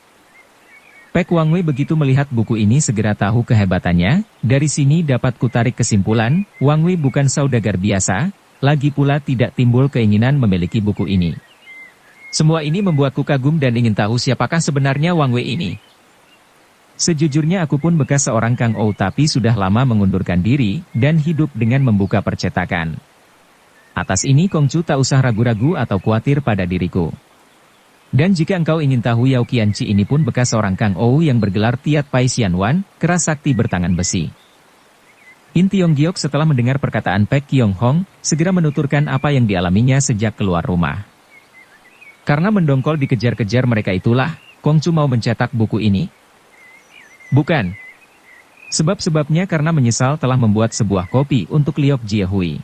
Pek Wangwei begitu melihat buku ini segera tahu kehebatannya, dari sini dapat kutarik kesimpulan, Wangwei bukan saudagar biasa, lagi pula tidak timbul keinginan memiliki buku ini. Semua ini membuatku kagum dan ingin tahu siapakah sebenarnya Wangwei ini. Sejujurnya aku pun bekas seorang Kang Ou tapi sudah lama mengundurkan diri, dan hidup dengan membuka percetakan. Atas ini Kongcu tak usah ragu-ragu atau khawatir pada diriku. Dan jika engkau ingin tahu Yao Qianci ini pun bekas seorang Kang Ou yang bergelar Tiat Pai Xianwan, keras sakti bertangan besi. In Tiong Giok setelah mendengar perkataan Pek Kyonghong, segera menuturkan apa yang dialaminya sejak keluar rumah. Karena mendongkol dikejar-kejar mereka itulah, Kongcu mau mencetak buku ini? Bukan. Sebab-sebabnya karena menyesal telah membuat sebuah kopi untuk Liok Jiehui.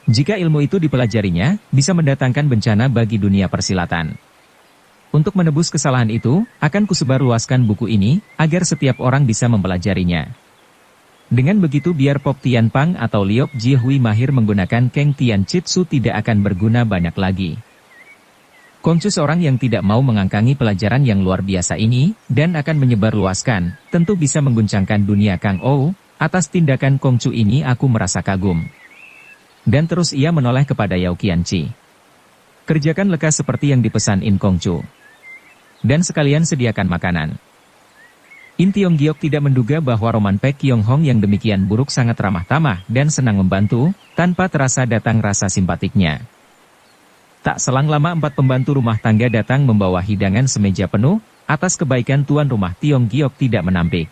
Jika ilmu itu dipelajarinya, bisa mendatangkan bencana bagi dunia persilatan. Untuk menebus kesalahan itu, akan kusebarluaskan buku ini, agar setiap orang bisa mempelajarinya. Dengan begitu biar Pok Tian Pang atau Liok Jiehui mahir menggunakan Keng Tian Chitsu tidak akan berguna banyak lagi. Kongcu seorang yang tidak mau mengangkangi pelajaran yang luar biasa ini, dan akan menyebarluaskan, tentu bisa mengguncangkan dunia Kang Ou. Atas tindakan Kongcu ini aku merasa kagum. Dan terus ia menoleh kepada Yao Qianci. Kerjakan lekas seperti yang dipesan In Kongcu. Dan sekalian sediakan makanan. In Tiong Giok tidak menduga bahwa Roman Pek Kyonghong yang demikian buruk sangat ramah tamah dan senang membantu, tanpa terasa datang rasa simpatiknya. Tak selang lama 4 pembantu rumah tangga datang membawa hidangan semeja penuh, atas kebaikan tuan rumah Tiong Giok tidak menampik.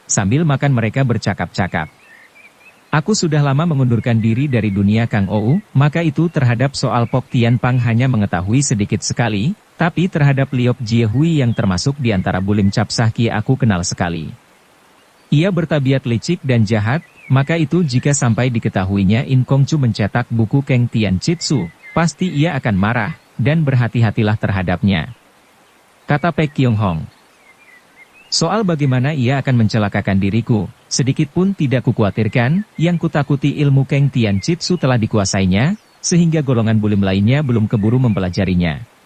Sambil makan mereka bercakap-cakap. Aku sudah lama mengundurkan diri dari dunia Kang Ou, maka itu terhadap soal Pok Tian Pang hanya mengetahui sedikit sekali, tapi terhadap Liok Jiehui yang termasuk di antara Bulim Cap Sahki aku kenal sekali. Ia bertabiat licik dan jahat, maka itu jika sampai diketahuinya In Kongcu mencetak buku Keng Tian Chitsu, pasti ia akan marah, dan berhati-hatilah terhadapnya. Kata Pek Kyonghong. Soal bagaimana ia akan mencelakakan diriku, sedikit pun tidak kukhawatirkan, yang kutakuti ilmu Keng Tian Chitsu telah dikuasainya, sehingga golongan bulim lainnya belum keburu mempelajarinya.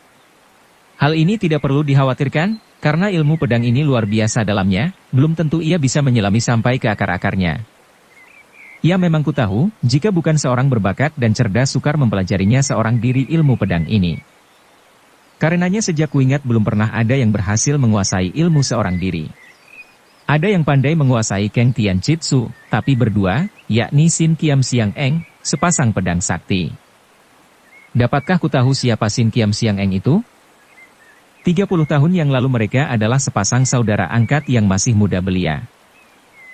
Hal ini tidak perlu dikhawatirkan, karena ilmu pedang ini luar biasa dalamnya, belum tentu ia bisa menyelami sampai ke akar-akarnya. Ya memang ku tahu, jika bukan seorang berbakat dan cerdas sukar mempelajarinya seorang diri ilmu pedang ini. Karenanya sejak kuingat belum pernah ada yang berhasil menguasai ilmu seorang diri. Ada yang pandai menguasai Keng Tian Jitsu, tapi berdua, yakni Sin Kiam Siang Eng, sepasang pedang sakti. Dapatkah ku tahu siapa Sin Kiam Siang Eng itu? 30 tahun yang lalu mereka adalah sepasang saudara angkat yang masih muda belia.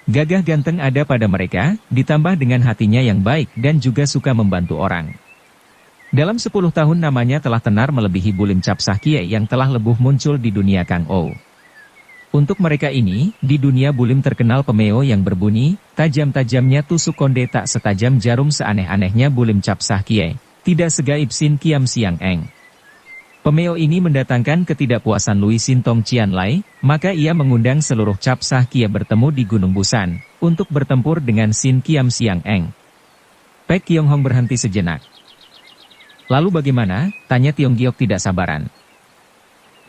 Gagah ganteng ada pada mereka, ditambah dengan hatinya yang baik dan juga suka membantu orang. Dalam 10 tahun namanya telah tenar melebihi Bulim Cap Sah Kie yang telah lebuh muncul di dunia Kang Ou. Untuk mereka ini, di dunia Bulim terkenal pemeo yang berbunyi, tajam-tajamnya tusuk konde tak setajam jarum seaneh-anehnya Bulim Cap Sah Kie, tidak segaib Sin Kiam Siang Eng. Pemeo ini mendatangkan ketidakpuasan Lui Sin Tong Chian Lai, maka ia mengundang seluruh Cap Sah Kie bertemu di Gunung Busan, untuk bertempur dengan Sin Kiam Siang Eng. Pek Kiong Hong berhenti sejenak. Lalu bagaimana? Tanya Tiong Giok tidak sabaran.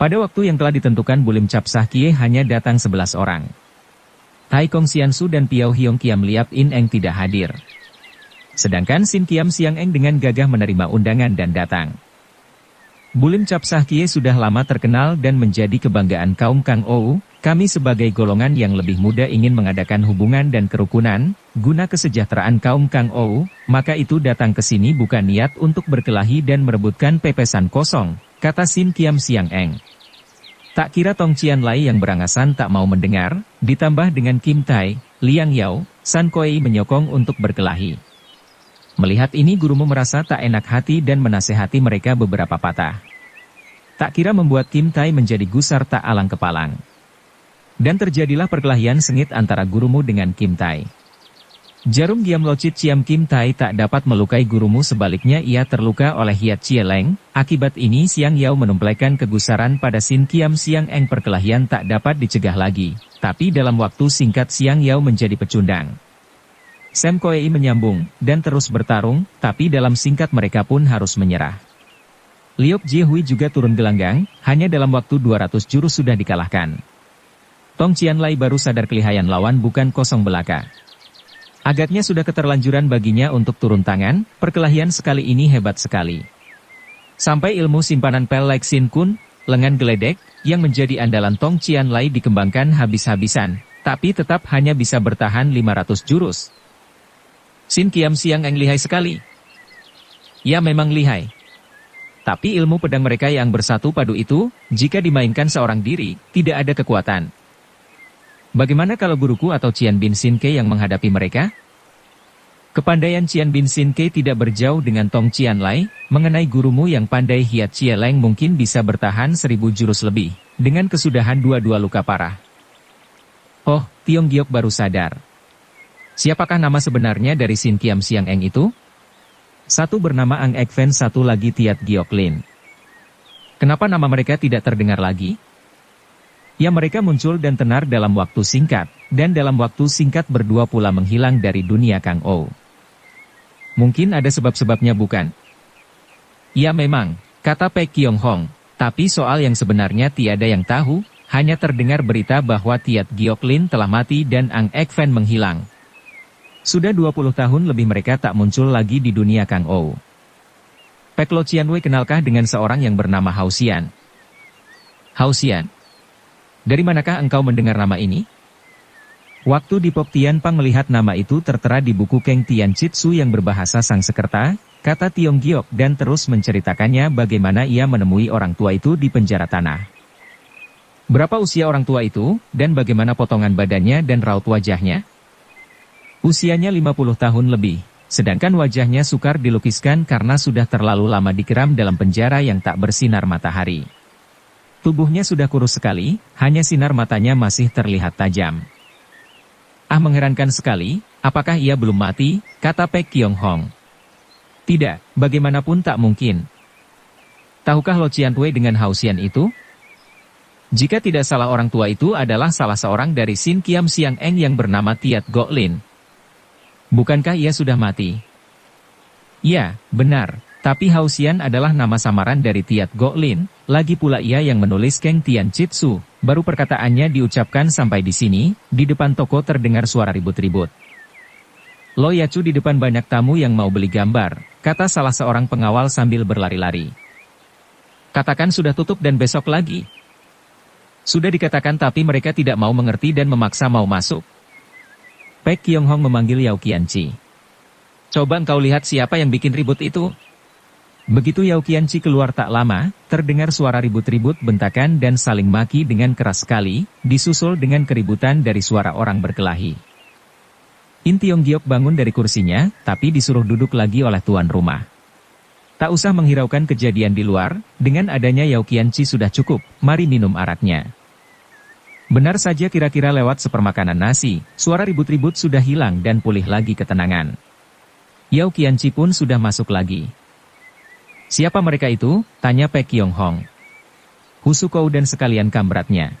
Pada waktu yang telah ditentukan Bulim Cap Sah Kie hanya datang 11 orang. Tai Kong Sian Su dan Piao Hiong Kiam Liap In Eng tidak hadir. Sedangkan Sin Kiam Siang Eng dengan gagah menerima undangan dan datang. Bulim Cap Sah Kie sudah lama terkenal dan menjadi kebanggaan kaum Kang Ou. Kami sebagai golongan yang lebih muda ingin mengadakan hubungan dan kerukunan, guna kesejahteraan kaum Kang Ou, maka itu datang ke sini bukan niat untuk berkelahi dan merebutkan pepesan kosong, kata Sin Kiam Siang Eng. Tak kira Tong Chian Lai yang berangasan tak mau mendengar, ditambah dengan Kim Tai, Liang Yao, San Koi menyokong untuk berkelahi. Melihat ini gurumu merasa tak enak hati dan menasehati mereka beberapa patah. Tak kira membuat Kim Tai menjadi gusar tak alang kepalang. Dan terjadilah perkelahian sengit antara gurumu dengan Kim Tai. Jarum Giam Locit Ciam Kim Tai tak dapat melukai gurumu, sebaliknya ia terluka oleh Hiat Chie Leng. Akibat ini Siang Yao menempelkan kegusaran pada Sin Kiam Siang Eng. Perkelahian tak dapat dicegah lagi, tapi dalam waktu singkat Siang Yao menjadi pecundang. Sam Koei menyambung, dan terus bertarung, tapi dalam singkat mereka pun harus menyerah. Liok Jiehui juga turun gelanggang, hanya dalam waktu 200 jurus sudah dikalahkan. Tong Chian Lai baru sadar kelihayan lawan bukan kosong belaka. Agaknya sudah keterlanjuran baginya untuk turun tangan, perkelahian sekali ini hebat sekali. Sampai ilmu simpanan Pel Like Sin Kun, lengan geledek, yang menjadi andalan Tong Chian Lai dikembangkan habis-habisan, tapi tetap hanya bisa bertahan 500 jurus. Sin Kiam Siang Eng lihai sekali. Ya memang lihai. Tapi ilmu pedang mereka yang bersatu padu itu, jika dimainkan seorang diri, tidak ada kekuatan. Bagaimana kalau guruku atau Cian Bin Sin Ke yang menghadapi mereka? Kepandaian Cian Bin Sin Ke tidak berjauh dengan Tong Chian Lai, mengenai gurumu yang pandai Hiat Chie Leng mungkin bisa bertahan 1000 jurus lebih, dengan kesudahan dua-dua luka parah. Oh, Tiong Giok baru sadar. Siapakah nama sebenarnya dari Sin Kiam Siang Eng itu? Satu bernama Ang Ek Fen, satu lagi Tiat Giok Lin. Kenapa nama mereka tidak terdengar lagi? Ya mereka muncul dan tenar dalam waktu singkat, dan dalam waktu singkat berdua pula menghilang dari dunia Kang Ou. Mungkin ada sebab-sebabnya bukan? Ya memang, kata Pek Kiong Hong, tapi soal yang sebenarnya tiada yang tahu, hanya terdengar berita bahwa Tiat Giok Lin telah mati dan Ang Ek Fen menghilang. Sudah 20 tahun lebih mereka tak muncul lagi di dunia Kang Ou. Pek Lo Chian Wei kenalkah dengan seorang yang bernama Hao Xian? Hao Xian? Dari manakah engkau mendengar nama ini? Waktu di Pok Tian Pang melihat nama itu tertera di buku Keng Tian Jitsu yang berbahasa Sangsekerta, kata Tiong Giok dan terus menceritakannya bagaimana ia menemui orang tua itu di penjara tanah. Berapa usia orang tua itu, dan bagaimana potongan badannya dan raut wajahnya? Usianya 50 tahun lebih, sedangkan wajahnya sukar dilukiskan karena sudah terlalu lama dikeram dalam penjara yang tak bersinar matahari. Tubuhnya sudah kurus sekali, hanya sinar matanya masih terlihat tajam. Ah, mengherankan sekali, apakah ia belum mati, kata Pek Kiong Hong. Tidak, bagaimanapun tak mungkin. Tahukah Lo Chian Wei dengan Hao Xian itu? Jika tidak salah orang tua itu adalah salah seorang dari Sin Kiam Siang Eng yang bernama Tiat Giok Lin. Bukankah ia sudah mati? Ya, benar. Tapi Hao Xian adalah nama samaran dari Tiat Giok Lin, lagi pula ia yang menulis Keng Tian Jitsu. Baru perkataannya diucapkan sampai di sini, di depan toko terdengar suara ribut-ribut. Lo Yacu di depan banyak tamu yang mau beli gambar, kata salah seorang pengawal sambil berlari-lari. Katakan sudah tutup dan besok lagi. Sudah dikatakan tapi mereka tidak mau mengerti dan memaksa mau masuk. Pek Kyonghong memanggil Yao Qianchi. Coba engkau lihat siapa yang bikin ribut itu. Begitu Yao Qianchi keluar tak lama, terdengar suara ribut-ribut bentakan dan saling maki dengan keras sekali, disusul dengan keributan dari suara orang berkelahi. In Tionggiok bangun dari kursinya, tapi disuruh duduk lagi oleh tuan rumah. Tak usah menghiraukan kejadian di luar, dengan adanya Yao Qianchi sudah cukup, mari minum araknya. Benar saja kira-kira lewat sepermakanan nasi, suara ribut-ribut sudah hilang dan pulih lagi ketenangan. Yao Qianchi pun sudah masuk lagi. Siapa mereka itu? Tanya Pek Kyonghong. Husukou dan sekalian kamratnya.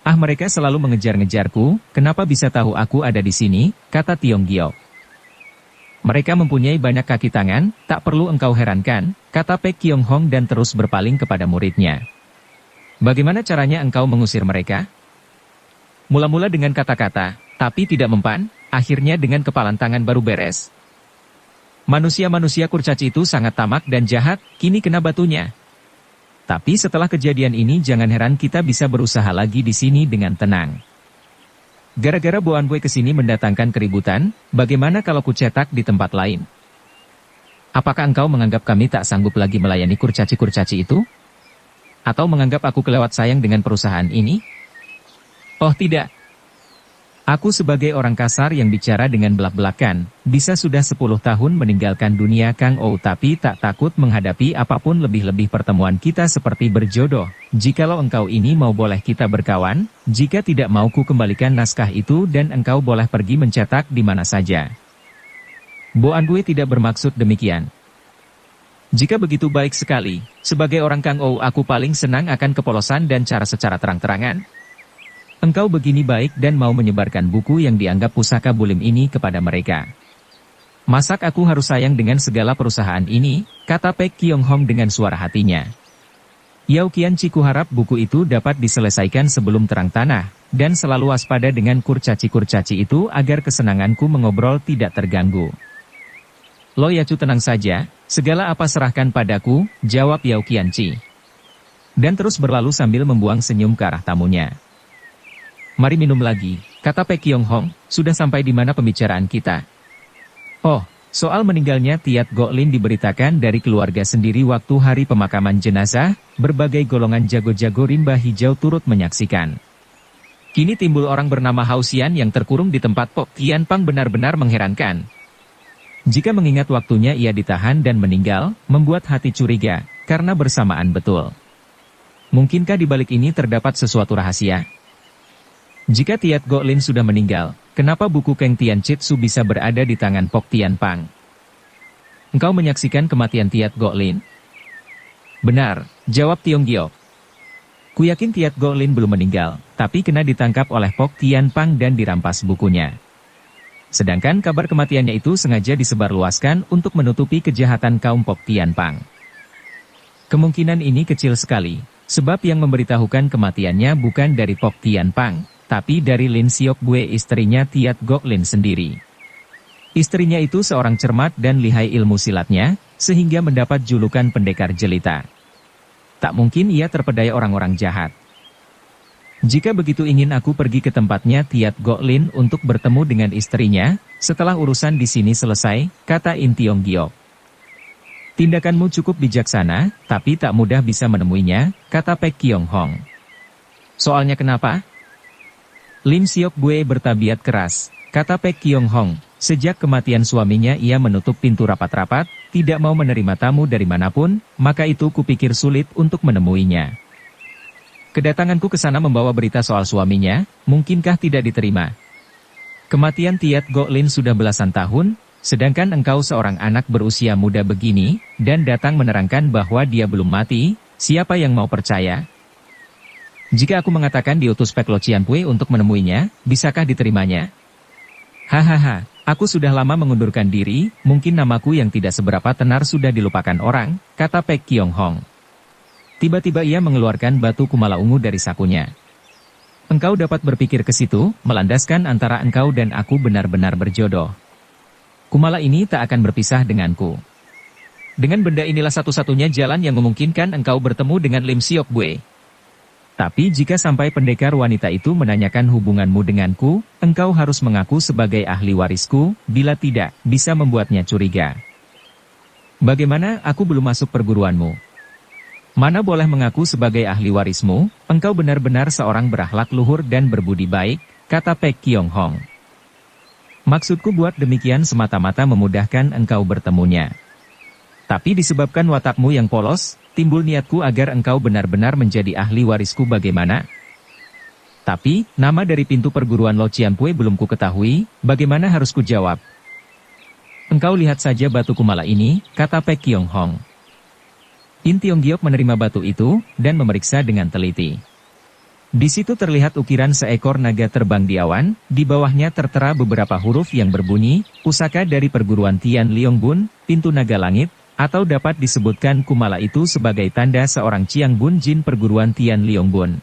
Ah mereka selalu mengejar-ngejarku, kenapa bisa tahu aku ada di sini, kata Tionggiok. Mereka mempunyai banyak kaki tangan, tak perlu engkau herankan, kata Pek Kyonghong dan terus berpaling kepada muridnya. Bagaimana caranya engkau mengusir mereka? Mula-mula dengan kata-kata, tapi tidak mempan, akhirnya dengan kepalan tangan baru beres. Manusia-manusia kurcaci itu sangat tamak dan jahat, kini kena batunya. Tapi setelah kejadian ini jangan heran kita bisa berusaha lagi di sini dengan tenang. Gara-gara Boan Bue kesini mendatangkan keributan, bagaimana kalau kucetak di tempat lain? Apakah engkau menganggap kami tak sanggup lagi melayani kurcaci-kurcaci itu? Atau menganggap aku kelewat sayang dengan perusahaan ini? Oh tidak. Aku sebagai orang kasar yang bicara dengan belak-belakan, bisa sudah 10 tahun meninggalkan dunia Kang Ou tapi tak takut menghadapi apapun lebih-lebih pertemuan kita seperti berjodoh. Jikalau engkau ini mau boleh kita berkawan, jika tidak mau ku kembalikan naskah itu dan engkau boleh pergi mencetak di mana saja. Boan Bue tidak bermaksud demikian. Jika begitu baik sekali, sebagai orang Kang Ou aku paling senang akan kepolosan dan cara secara terang-terangan. Engkau begini baik dan mau menyebarkan buku yang dianggap pusaka bulim ini kepada mereka. Masak aku harus sayang dengan segala perusahaan ini, kata Pek Kyonghong dengan suara hatinya. Yao Qianchi kuharap buku itu dapat diselesaikan sebelum terang tanah, dan selalu waspada dengan kurcaci-kurcaci itu agar kesenanganku mengobrol tidak terganggu. Lo Yacu tenang saja, segala apa serahkan padaku, jawab Yao Qianchi. Dan terus berlalu sambil membuang senyum ke arah tamunya. Mari minum lagi, kata Pek Kyonghong, sudah sampai di mana pembicaraan kita? Oh, soal meninggalnya Tiat Goklin diberitakan dari keluarga sendiri waktu hari pemakaman jenazah, berbagai golongan jago-jago rimba hijau turut menyaksikan. Kini timbul orang bernama Hausian yang terkurung di tempat Pok Tianpang benar-benar mengherankan. Jika mengingat waktunya ia ditahan dan meninggal, membuat hati curiga, karena bersamaan betul. Mungkinkah di balik ini terdapat sesuatu rahasia? Jika Tiat Goklin sudah meninggal, kenapa buku Keng Tian Chitsu bisa berada di tangan Pok Tianpang? Engkau menyaksikan kematian Tiat Goklin? Benar, jawab Tionggiok. Ku yakin Tiat Goklin belum meninggal, tapi kena ditangkap oleh Pok Tianpang dan dirampas bukunya. Sedangkan kabar kematiannya itu sengaja disebarluaskan untuk menutupi kejahatan kaum Pok Tianpang. Kemungkinan ini kecil sekali, sebab yang memberitahukan kematiannya bukan dari Pok Tianpang, tapi dari Lin Siok Bue istrinya Tiat Goklin sendiri. Istrinya itu seorang cermat dan lihai ilmu silatnya, sehingga mendapat julukan pendekar jelita. Tak mungkin ia terpedaya orang-orang jahat. Jika begitu ingin aku pergi ke tempatnya Tiat Goklin untuk bertemu dengan istrinya, setelah urusan di sini selesai, kata In Tionggiok. Tindakanmu cukup bijaksana, tapi tak mudah bisa menemuinya, kata Pek Kyonghong. Soalnya kenapa? Lim Siok Bue bertabiat keras, kata Pek Kyonghong. Sejak kematian suaminya ia menutup pintu rapat-rapat, tidak mau menerima tamu dari manapun, maka itu kupikir sulit untuk menemuinya. Kedatanganku ke sana membawa berita soal suaminya, mungkinkah tidak diterima? Kematian Tiat Goklin sudah belasan tahun, sedangkan engkau seorang anak berusia muda begini, dan datang menerangkan bahwa dia belum mati, siapa yang mau percaya? Jika aku mengatakan diutus Pek Lo Cianpui untuk menemuinya, bisakah diterimanya? Hahaha, aku sudah lama mengundurkan diri, mungkin namaku yang tidak seberapa tenar sudah dilupakan orang, kata Pek Kyonghong. Tiba-tiba ia mengeluarkan batu kumala ungu dari sakunya. Engkau dapat berpikir ke situ, melandaskan antara engkau dan aku benar-benar berjodoh. Kumala ini tak akan berpisah denganku. Dengan benda inilah satu-satunya jalan yang memungkinkan engkau bertemu dengan Lim Siok Bue. Tapi jika sampai pendekar wanita itu menanyakan hubunganmu denganku, engkau harus mengaku sebagai ahli warisku, bila tidak, bisa membuatnya curiga. Bagaimana aku belum masuk perguruanmu? Mana boleh mengaku sebagai ahli warismu, engkau benar-benar seorang berakhlak luhur dan berbudi baik, kata Pek Kiong Hong. Maksudku buat demikian semata-mata memudahkan engkau bertemunya. Tapi disebabkan watakmu yang polos, timbul niatku agar engkau benar-benar menjadi ahli warisku bagaimana? Tapi, nama dari pintu perguruan Lo Cianpue belum ku ketahui, bagaimana harus ku jawab? Engkau lihat saja batu Kumala ini, kata Pek Kiong Hong. In Tiong Giok menerima batu itu, dan memeriksa dengan teliti. Di situ terlihat ukiran seekor naga terbang di awan, di bawahnya tertera beberapa huruf yang berbunyi, pusaka dari perguruan Tian Liong Bun, pintu naga langit, atau dapat disebutkan Kumala itu sebagai tanda seorang Chiang Bun Jin perguruan Tian Liong Bun.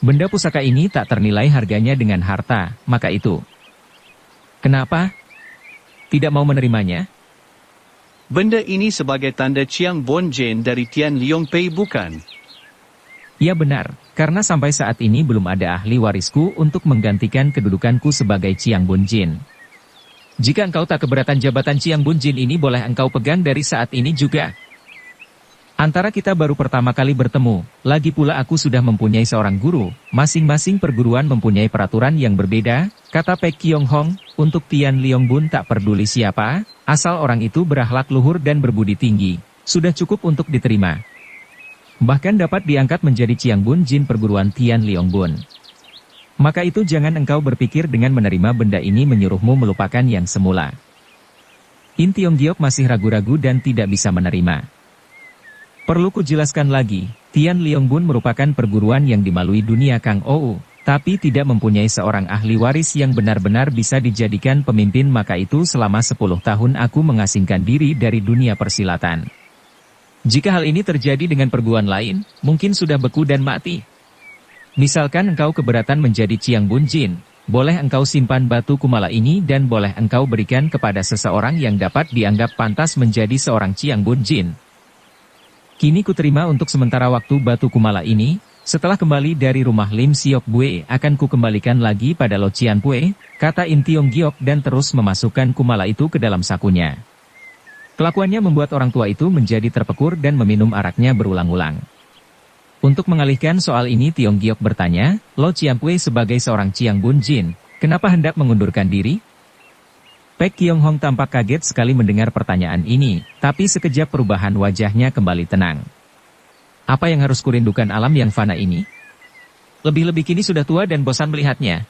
Benda pusaka ini tak ternilai harganya dengan harta, maka itu. Kenapa? Tidak mau menerimanya? Benda ini sebagai tanda Chiang Bun Jin dari Tian Liong Pei bukan? Ya benar, karena sampai saat ini belum ada ahli warisku untuk menggantikan kedudukanku sebagai Chiang Bun Jin. Jika engkau tak keberatan jabatan Chiang Bun Jin ini boleh engkau pegang dari saat ini juga. Antara kita baru pertama kali bertemu, lagi pula aku sudah mempunyai seorang guru, masing-masing perguruan mempunyai peraturan yang berbeda, kata Pek Kiong Hong, untuk Tian Liong Bun tak peduli siapa, asal orang itu berakhlak luhur dan berbudi tinggi, sudah cukup untuk diterima. Bahkan dapat diangkat menjadi Chiang Bun Jin perguruan Tian Liong Bun. Maka itu jangan engkau berpikir dengan menerima benda ini menyuruhmu melupakan yang semula. In Tiong Giok masih ragu-ragu dan tidak bisa menerima. Perlu kujelaskan lagi, Tian Liong Bun merupakan perguruan yang dimalui dunia Kang Ou, tapi tidak mempunyai seorang ahli waris yang benar-benar bisa dijadikan pemimpin, maka itu selama 10 tahun aku mengasingkan diri dari dunia persilatan. Jika hal ini terjadi dengan perguruan lain, mungkin sudah beku dan mati. Misalkan engkau keberatan menjadi Chiang Bun Jin, boleh engkau simpan batu Kumala ini dan boleh engkau berikan kepada seseorang yang dapat dianggap pantas menjadi seorang Chiang Bun Jin. Kini kuterima untuk sementara waktu batu Kumala ini, setelah kembali dari rumah Lim Siok Bue akan kukembalikan lagi pada Lo Cianpue, kata In Tiong Giok dan terus memasukkan Kumala itu ke dalam sakunya. Kelakuannya membuat orang tua itu menjadi terpekur dan meminum araknya berulang-ulang. Untuk mengalihkan soal ini Tiong Giok bertanya, Lo Cianpue sebagai seorang Chiang Bun Jin, kenapa hendak mengundurkan diri? Pek Kiong Hong tampak kaget sekali mendengar pertanyaan ini, tapi sekejap perubahan wajahnya kembali tenang. Apa yang harus kurindukan alam yang fana ini? Lebih-lebih kini sudah tua dan bosan melihatnya.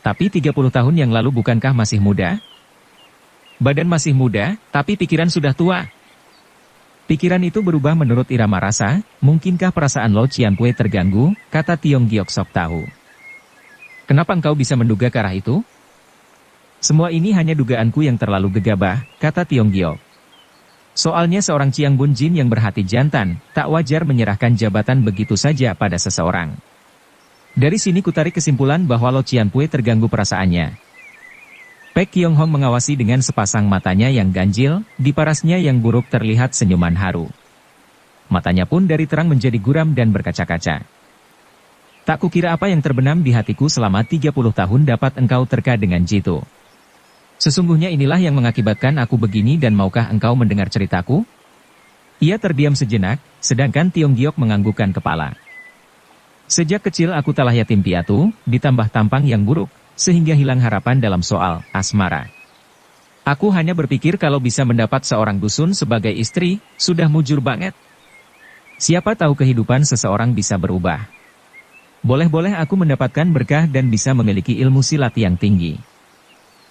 Tapi 30 tahun yang lalu bukankah masih muda? Badan masih muda, tapi pikiran sudah tua. Pikiran itu berubah menurut irama rasa, mungkinkah perasaan Lo Cianpue terganggu, kata Tiong Giok sok tahu. Kenapa engkau bisa menduga ke arah itu? Semua ini hanya dugaanku yang terlalu gegabah, kata Tiong Giok. Soalnya seorang Chiang Bun Jin yang berhati jantan, tak wajar menyerahkan jabatan begitu saja pada seseorang. Dari sini kutarik kesimpulan bahwa Lo Cianpue terganggu perasaannya. Pek Kiong Hong mengawasi dengan sepasang matanya yang ganjil, di parasnya yang buruk terlihat senyuman haru. Matanya pun dari terang menjadi guram dan berkaca-kaca. Tak kukira apa yang terbenam di hatiku selama 30 tahun dapat engkau terka dengan jitu. Sesungguhnya inilah yang mengakibatkan aku begini dan maukah engkau mendengar ceritaku? Ia terdiam sejenak, sedangkan Tiong Giok menganggukkan kepala. Sejak kecil aku telah yatim piatu, ditambah tampang yang buruk, sehingga hilang harapan dalam soal asmara. Aku hanya berpikir kalau bisa mendapat seorang dusun sebagai istri, sudah mujur banget. Siapa tahu kehidupan seseorang bisa berubah. Boleh-boleh aku mendapatkan berkah dan bisa memiliki ilmu silat yang tinggi.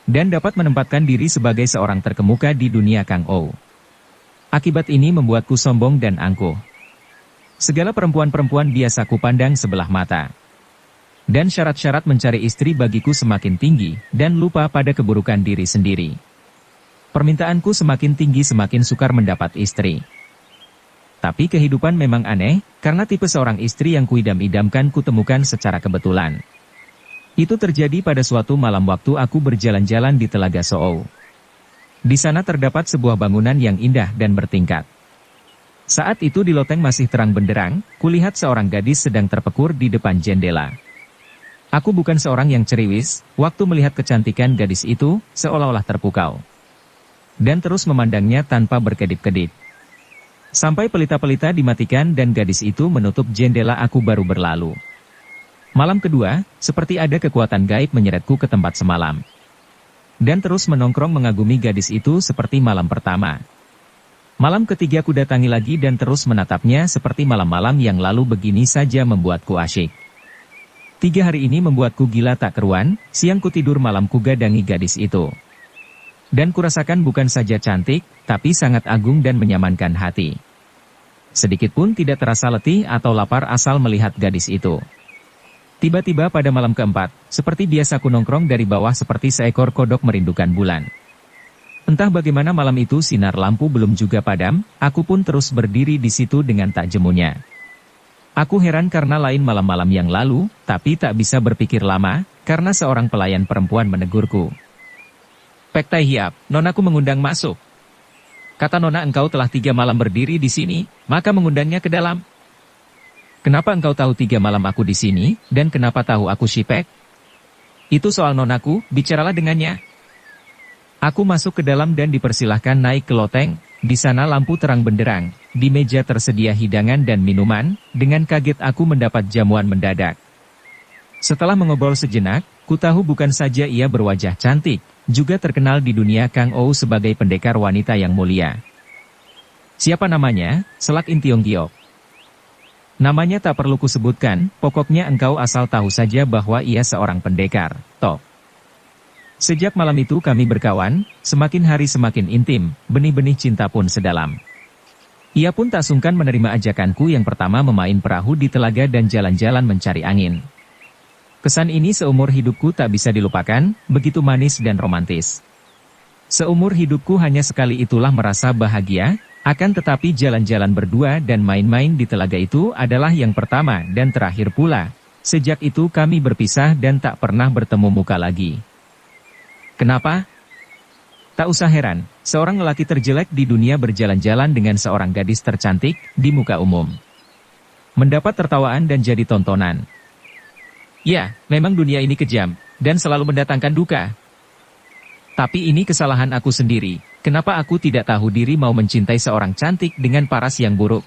Dan dapat menempatkan diri sebagai seorang terkemuka di dunia Kang Ou. Akibat ini membuatku sombong dan angkuh. Segala perempuan-perempuan biasa kupandang sebelah mata. Dan syarat-syarat mencari istri bagiku semakin tinggi, dan lupa pada keburukan diri sendiri. Permintaanku semakin tinggi semakin sukar mendapat istri. Tapi kehidupan memang aneh, karena tipe seorang istri yang kuidam-idamkan kutemukan secara kebetulan. Itu terjadi pada suatu malam waktu aku berjalan-jalan di Telaga Soou. Di sana terdapat sebuah bangunan yang indah dan bertingkat. Saat itu di loteng masih terang benderang, kulihat seorang gadis sedang terpekur di depan jendela. Aku bukan seorang yang ceriwis, waktu melihat kecantikan gadis itu, seolah-olah terpukau. Dan terus memandangnya tanpa berkedip-kedip. Sampai pelita-pelita dimatikan dan gadis itu menutup jendela, aku baru berlalu. Malam kedua, seperti ada kekuatan gaib menyeretku ke tempat semalam. Dan terus menongkrong mengagumi gadis itu seperti malam pertama. Malam ketiga ku datangi lagi dan terus menatapnya seperti malam-malam yang lalu, begini saja membuatku asyik. 3 hari ini membuatku gila tak keruan, siang ku tidur malam ku gadangi gadis itu. Dan kurasakan bukan saja cantik, tapi sangat agung dan menyamankan hati. Sedikit pun tidak terasa letih atau lapar asal melihat gadis itu. Tiba-tiba pada malam keempat, seperti biasa ku nongkrong dari bawah seperti seekor kodok merindukan bulan. Entah bagaimana malam itu sinar lampu belum juga padam, aku pun terus berdiri di situ dengan tak jemunya. Aku heran karena lain malam-malam yang lalu, tapi tak bisa berpikir lama, karena seorang pelayan perempuan menegurku. "Pek Tai Hiap, nonaku mengundang masuk. Kata nona engkau telah 3 malam berdiri di sini, maka mengundangnya ke dalam." "Kenapa engkau tahu 3 malam aku di sini, dan kenapa tahu aku Shipek?" "Itu soal nonaku, bicaralah dengannya." Aku masuk ke dalam dan dipersilahkan naik ke loteng. Di sana lampu terang benderang, di meja tersedia hidangan dan minuman, dengan kaget aku mendapat jamuan mendadak. Setelah mengobrol sejenak, ku tahu bukan saja ia berwajah cantik, juga terkenal di dunia Kang Ou sebagai pendekar wanita yang mulia. "Siapa namanya?" selak Intiong Giok. "Namanya tak perlu kusebutkan, pokoknya engkau asal tahu saja bahwa ia seorang pendekar, toh. Sejak malam itu kami berkawan, semakin hari semakin intim, benih-benih cinta pun sedalam. Ia pun tak sungkan menerima ajakanku yang pertama memain perahu di telaga dan jalan-jalan mencari angin. Kesan ini seumur hidupku tak bisa dilupakan, begitu manis dan romantis. Seumur hidupku hanya sekali itulah merasa bahagia, akan tetapi jalan-jalan berdua dan main-main di telaga itu adalah yang pertama dan terakhir pula. Sejak itu kami berpisah dan tak pernah bertemu muka lagi. Kenapa? Tak usah heran, seorang lelaki terjelek di dunia berjalan-jalan dengan seorang gadis tercantik di muka umum. Mendapat tertawaan dan jadi tontonan. Ya, memang dunia ini kejam, dan selalu mendatangkan duka. Tapi ini kesalahan aku sendiri, kenapa aku tidak tahu diri mau mencintai seorang cantik dengan paras yang buruk?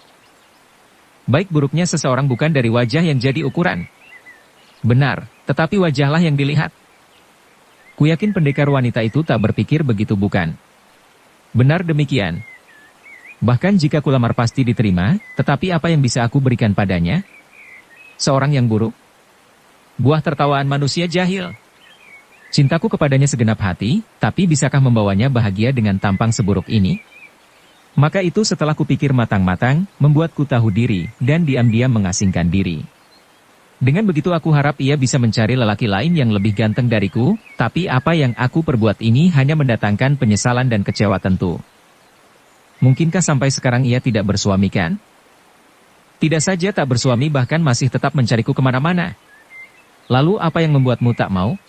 Baik buruknya seseorang bukan dari wajah yang jadi ukuran. Benar, tetapi wajahlah yang dilihat. Kuyakin pendekar wanita itu tak berpikir begitu bukan? Benar demikian. Bahkan jika kulamar pasti diterima, tetapi apa yang bisa aku berikan padanya? Seorang yang buruk? Buah tertawaan manusia jahil. Cintaku kepadanya segenap hati, tapi bisakah membawanya bahagia dengan tampang seburuk ini? Maka itu setelah kupikir matang-matang, membuatku tahu diri, dan diam-diam mengasingkan diri. Dengan begitu aku harap ia bisa mencari lelaki lain yang lebih ganteng dariku, tapi apa yang aku perbuat ini hanya mendatangkan penyesalan dan kecewa tentu. Mungkinkah sampai sekarang ia tidak bersuami kan? Tidak saja tak bersuami bahkan masih tetap mencariku kemana-mana. Lalu apa yang membuatmu tak mau?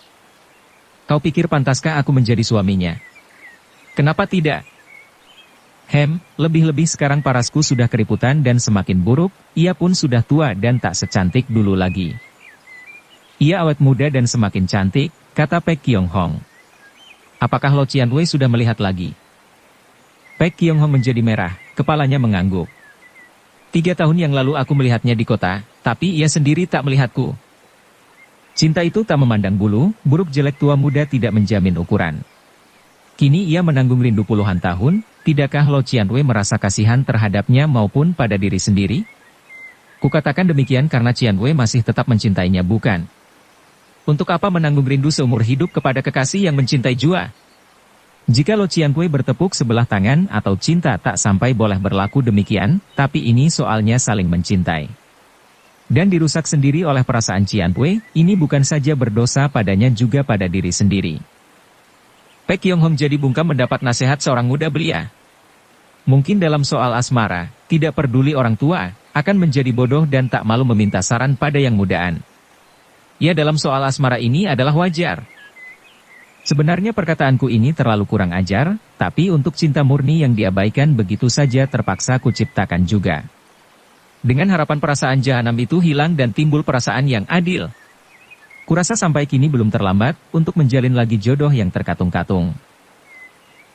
Kau pikir pantaskah aku menjadi suaminya? Kenapa tidak? Lebih-lebih sekarang parasku sudah keriputan dan semakin buruk, ia pun sudah tua dan tak secantik dulu lagi. Ia awet muda dan semakin cantik, kata Pek Kiong Hong. Apakah Lo Chian Wei sudah melihat lagi? Pek Kiong Hong menjadi merah, kepalanya mengangguk. 3 tahun yang lalu aku melihatnya di kota, tapi ia sendiri tak melihatku. Cinta itu tak memandang bulu, buruk jelek tua muda tidak menjamin ukuran. Kini ia menanggung rindu puluhan tahun, tidakkah Lo Chian Wei merasa kasihan terhadapnya maupun pada diri sendiri? Kukatakan demikian karena Chian Wei masih tetap mencintainya bukan? Untuk apa menanggung rindu seumur hidup kepada kekasih yang mencintai jua? Jika Lo Chian Wei bertepuk sebelah tangan atau cinta tak sampai boleh berlaku demikian, tapi ini soalnya saling mencintai. Dan dirusak sendiri oleh perasaan Chian Wei, ini bukan saja berdosa padanya juga pada diri sendiri. Pek Kiong Hong jadi bungkam mendapat nasihat seorang muda belia. Mungkin dalam soal asmara, tidak peduli orang tua, akan menjadi bodoh dan tak malu meminta saran pada yang mudaan. Ya, dalam soal asmara ini adalah wajar. Sebenarnya perkataanku ini terlalu kurang ajar, tapi untuk cinta murni yang diabaikan begitu saja terpaksa kuciptakan juga. Dengan harapan perasaan jahanam itu hilang dan timbul perasaan yang adil. Kurasa sampai kini belum terlambat untuk menjalin lagi jodoh yang terkatung-katung.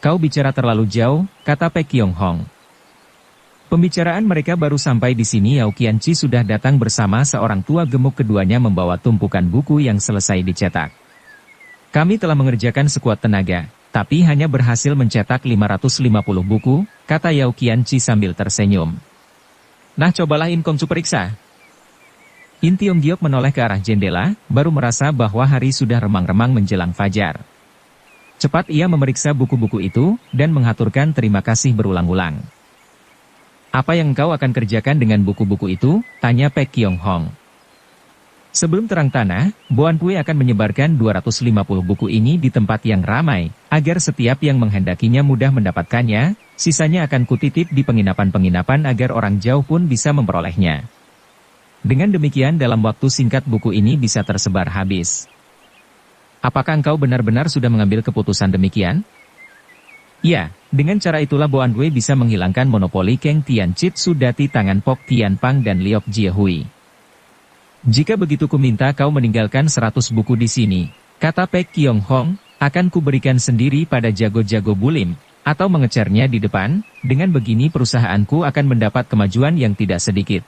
Kau bicara terlalu jauh, kata Pek Kyong Hong. Pembicaraan mereka baru sampai di sini Yao Qianchi sudah datang bersama seorang tua gemuk, keduanya membawa tumpukan buku yang selesai dicetak. Kami telah mengerjakan sekuat tenaga, tapi hanya berhasil mencetak 550 buku, kata Yao Qianchi sambil tersenyum. Nah, cobalah In Kongcu periksa. In Tiong Giok menoleh ke arah jendela, baru merasa bahwa hari sudah remang-remang menjelang fajar. Cepat ia memeriksa buku-buku itu, dan mengaturkan terima kasih berulang-ulang. Apa yang engkau akan kerjakan dengan buku-buku itu? Tanya Pek Kyong Hong. Sebelum terang tanah, Boan Pui akan menyebarkan 250 buku ini di tempat yang ramai, agar setiap yang menghendakinya mudah mendapatkannya, sisanya akan kutitip di penginapan-penginapan agar orang jauh pun bisa memperolehnya. Dengan demikian dalam waktu singkat buku ini bisa tersebar habis. Apakah engkau benar-benar sudah mengambil keputusan demikian? Ya, dengan cara itulah Boan Wei bisa menghilangkan monopoli Keng Tian Chit Su dari tangan Pok Tian Pang dan Liok Jie Hui. Jika begitu ku minta kau meninggalkan 100 buku di sini, kata Pek Kyong Hong, akan kuberikan sendiri pada jago-jago bulim, atau mengecernya di depan, dengan begini perusahaanku akan mendapat kemajuan yang tidak sedikit.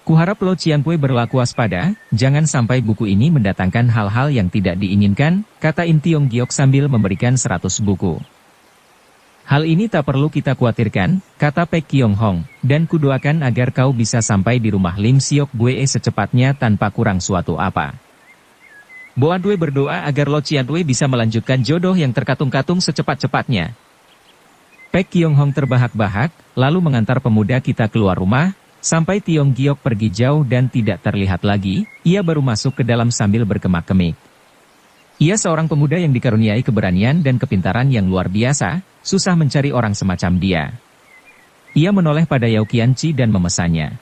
Kuharap Lo Cianpui berlaku waspada, jangan sampai buku ini mendatangkan hal-hal yang tidak diinginkan, kata In Tiong Giok sambil memberikan 100 buku. Hal ini tak perlu kita khawatirkan, kata Pek Kyong Hong, dan kudoakan agar kau bisa sampai di rumah Lim Siok Bue secepatnya tanpa kurang suatu apa. Boan Wei berdoa agar Lo Cianpui bisa melanjutkan jodoh yang terkatung-katung secepat-cepatnya. Pek Kyong Hong terbahak-bahak, lalu mengantar pemuda kita keluar rumah, sampai Tiong Giok pergi jauh dan tidak terlihat lagi, ia baru masuk ke dalam sambil berkemak-kemik. Ia seorang pemuda yang dikaruniai keberanian dan kepintaran yang luar biasa, susah mencari orang semacam dia. Ia menoleh pada Yao Qianchi dan memesannya.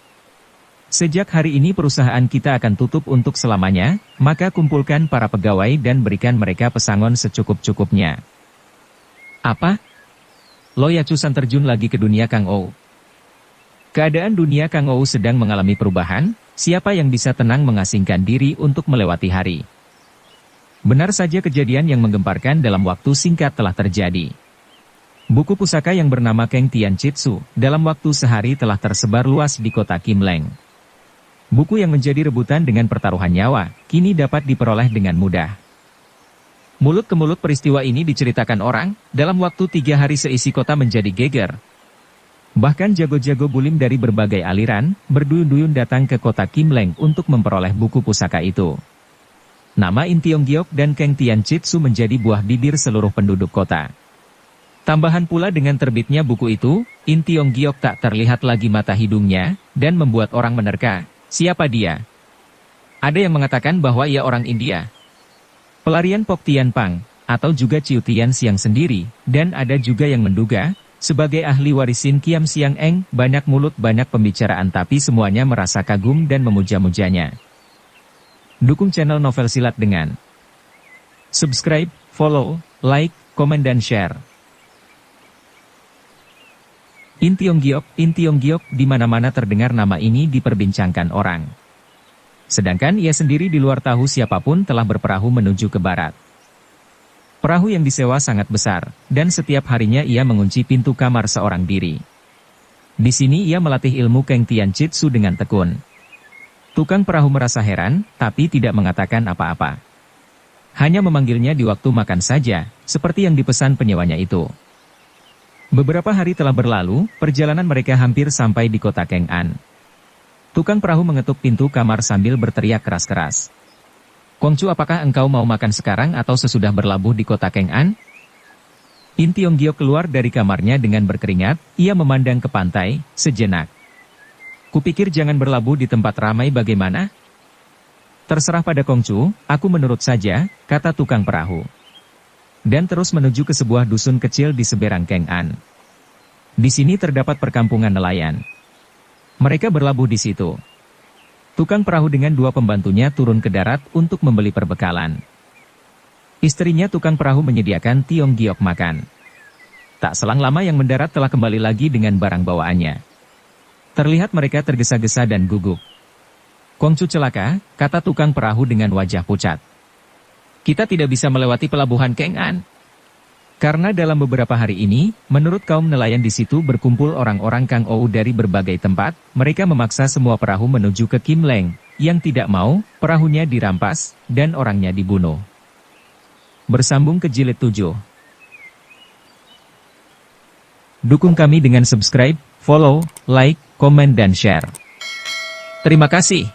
Sejak hari ini perusahaan kita akan tutup untuk selamanya, maka kumpulkan para pegawai dan berikan mereka pesangon secukup-cukupnya. Apa? Lo Yacusan terjun lagi ke dunia Kang Ou. Keadaan dunia Kang Ou sedang mengalami perubahan, siapa yang bisa tenang mengasingkan diri untuk melewati hari? Benar saja kejadian yang menggemparkan dalam waktu singkat telah terjadi. Buku pusaka yang bernama Keng Tian Chit Su, dalam waktu sehari telah tersebar luas di kota Kim Leng. Buku yang menjadi rebutan dengan pertaruhan nyawa, kini dapat diperoleh dengan mudah. Mulut ke mulut peristiwa ini diceritakan orang, dalam waktu 3 hari seisi kota menjadi geger. Bahkan jago-jago bulim dari berbagai aliran, berduyun-duyun datang ke kota Kim Leng untuk memperoleh buku pusaka itu. Nama In Tiong Giok dan Keng Tian Chit Su menjadi buah bibir seluruh penduduk kota. Tambahan pula dengan terbitnya buku itu, In Tiong Giok tak terlihat lagi mata hidungnya, dan membuat orang menerka, siapa dia? Ada yang mengatakan bahwa ia orang India. Pelarian Pok Tian Pang, atau juga Ciu Tian Siang sendiri, dan ada juga yang menduga, sebagai ahli warisin Kiam Siang Eng, banyak mulut banyak pembicaraan tapi semuanya merasa kagum dan memuja-mujanya. Dukung channel Novel Silat dengan subscribe, follow, like, komen dan share. In Tiong Giok, di mana-mana terdengar nama ini diperbincangkan orang. Sedangkan ia sendiri di luar tahu siapapun telah berperahu menuju ke barat. Perahu yang disewa sangat besar, dan setiap harinya ia mengunci pintu kamar seorang diri. Di sini ia melatih ilmu Keng Tian Chit Su dengan tekun. Tukang perahu merasa heran, tapi tidak mengatakan apa-apa. Hanya memanggilnya di waktu makan saja, seperti yang dipesan penyewanya itu. Beberapa hari telah berlalu, perjalanan mereka hampir sampai di kota Keng An. Tukang perahu mengetuk pintu kamar sambil berteriak keras-keras. Kongcu, apakah engkau mau makan sekarang atau sesudah berlabuh di kota Keng An? In Tiong Giok keluar dari kamarnya dengan berkeringat, ia memandang ke pantai, sejenak. Kupikir jangan berlabuh di tempat ramai bagaimana? Terserah pada Kongcu, aku menurut saja, kata tukang perahu. Dan terus menuju ke sebuah dusun kecil di seberang Keng An. Di sini terdapat perkampungan nelayan. Mereka berlabuh di situ. Tukang perahu dengan dua pembantunya turun ke darat untuk membeli perbekalan. Istrinya tukang perahu menyediakan Tiong Giok makan. Tak selang lama yang mendarat telah kembali lagi dengan barang bawaannya. Terlihat mereka tergesa-gesa dan gugup. "Kongcu celaka," kata tukang perahu dengan wajah pucat. "Kita tidak bisa melewati pelabuhan Keng'an. Karena dalam beberapa hari ini, menurut kaum nelayan di situ berkumpul orang-orang Kang Ou dari berbagai tempat, mereka memaksa semua perahu menuju ke Kim Leng. Yang tidak mau, perahunya dirampas, dan orangnya dibunuh." Bersambung ke jilid 7. Dukung kami dengan subscribe, follow, like, komen dan share. Terima kasih.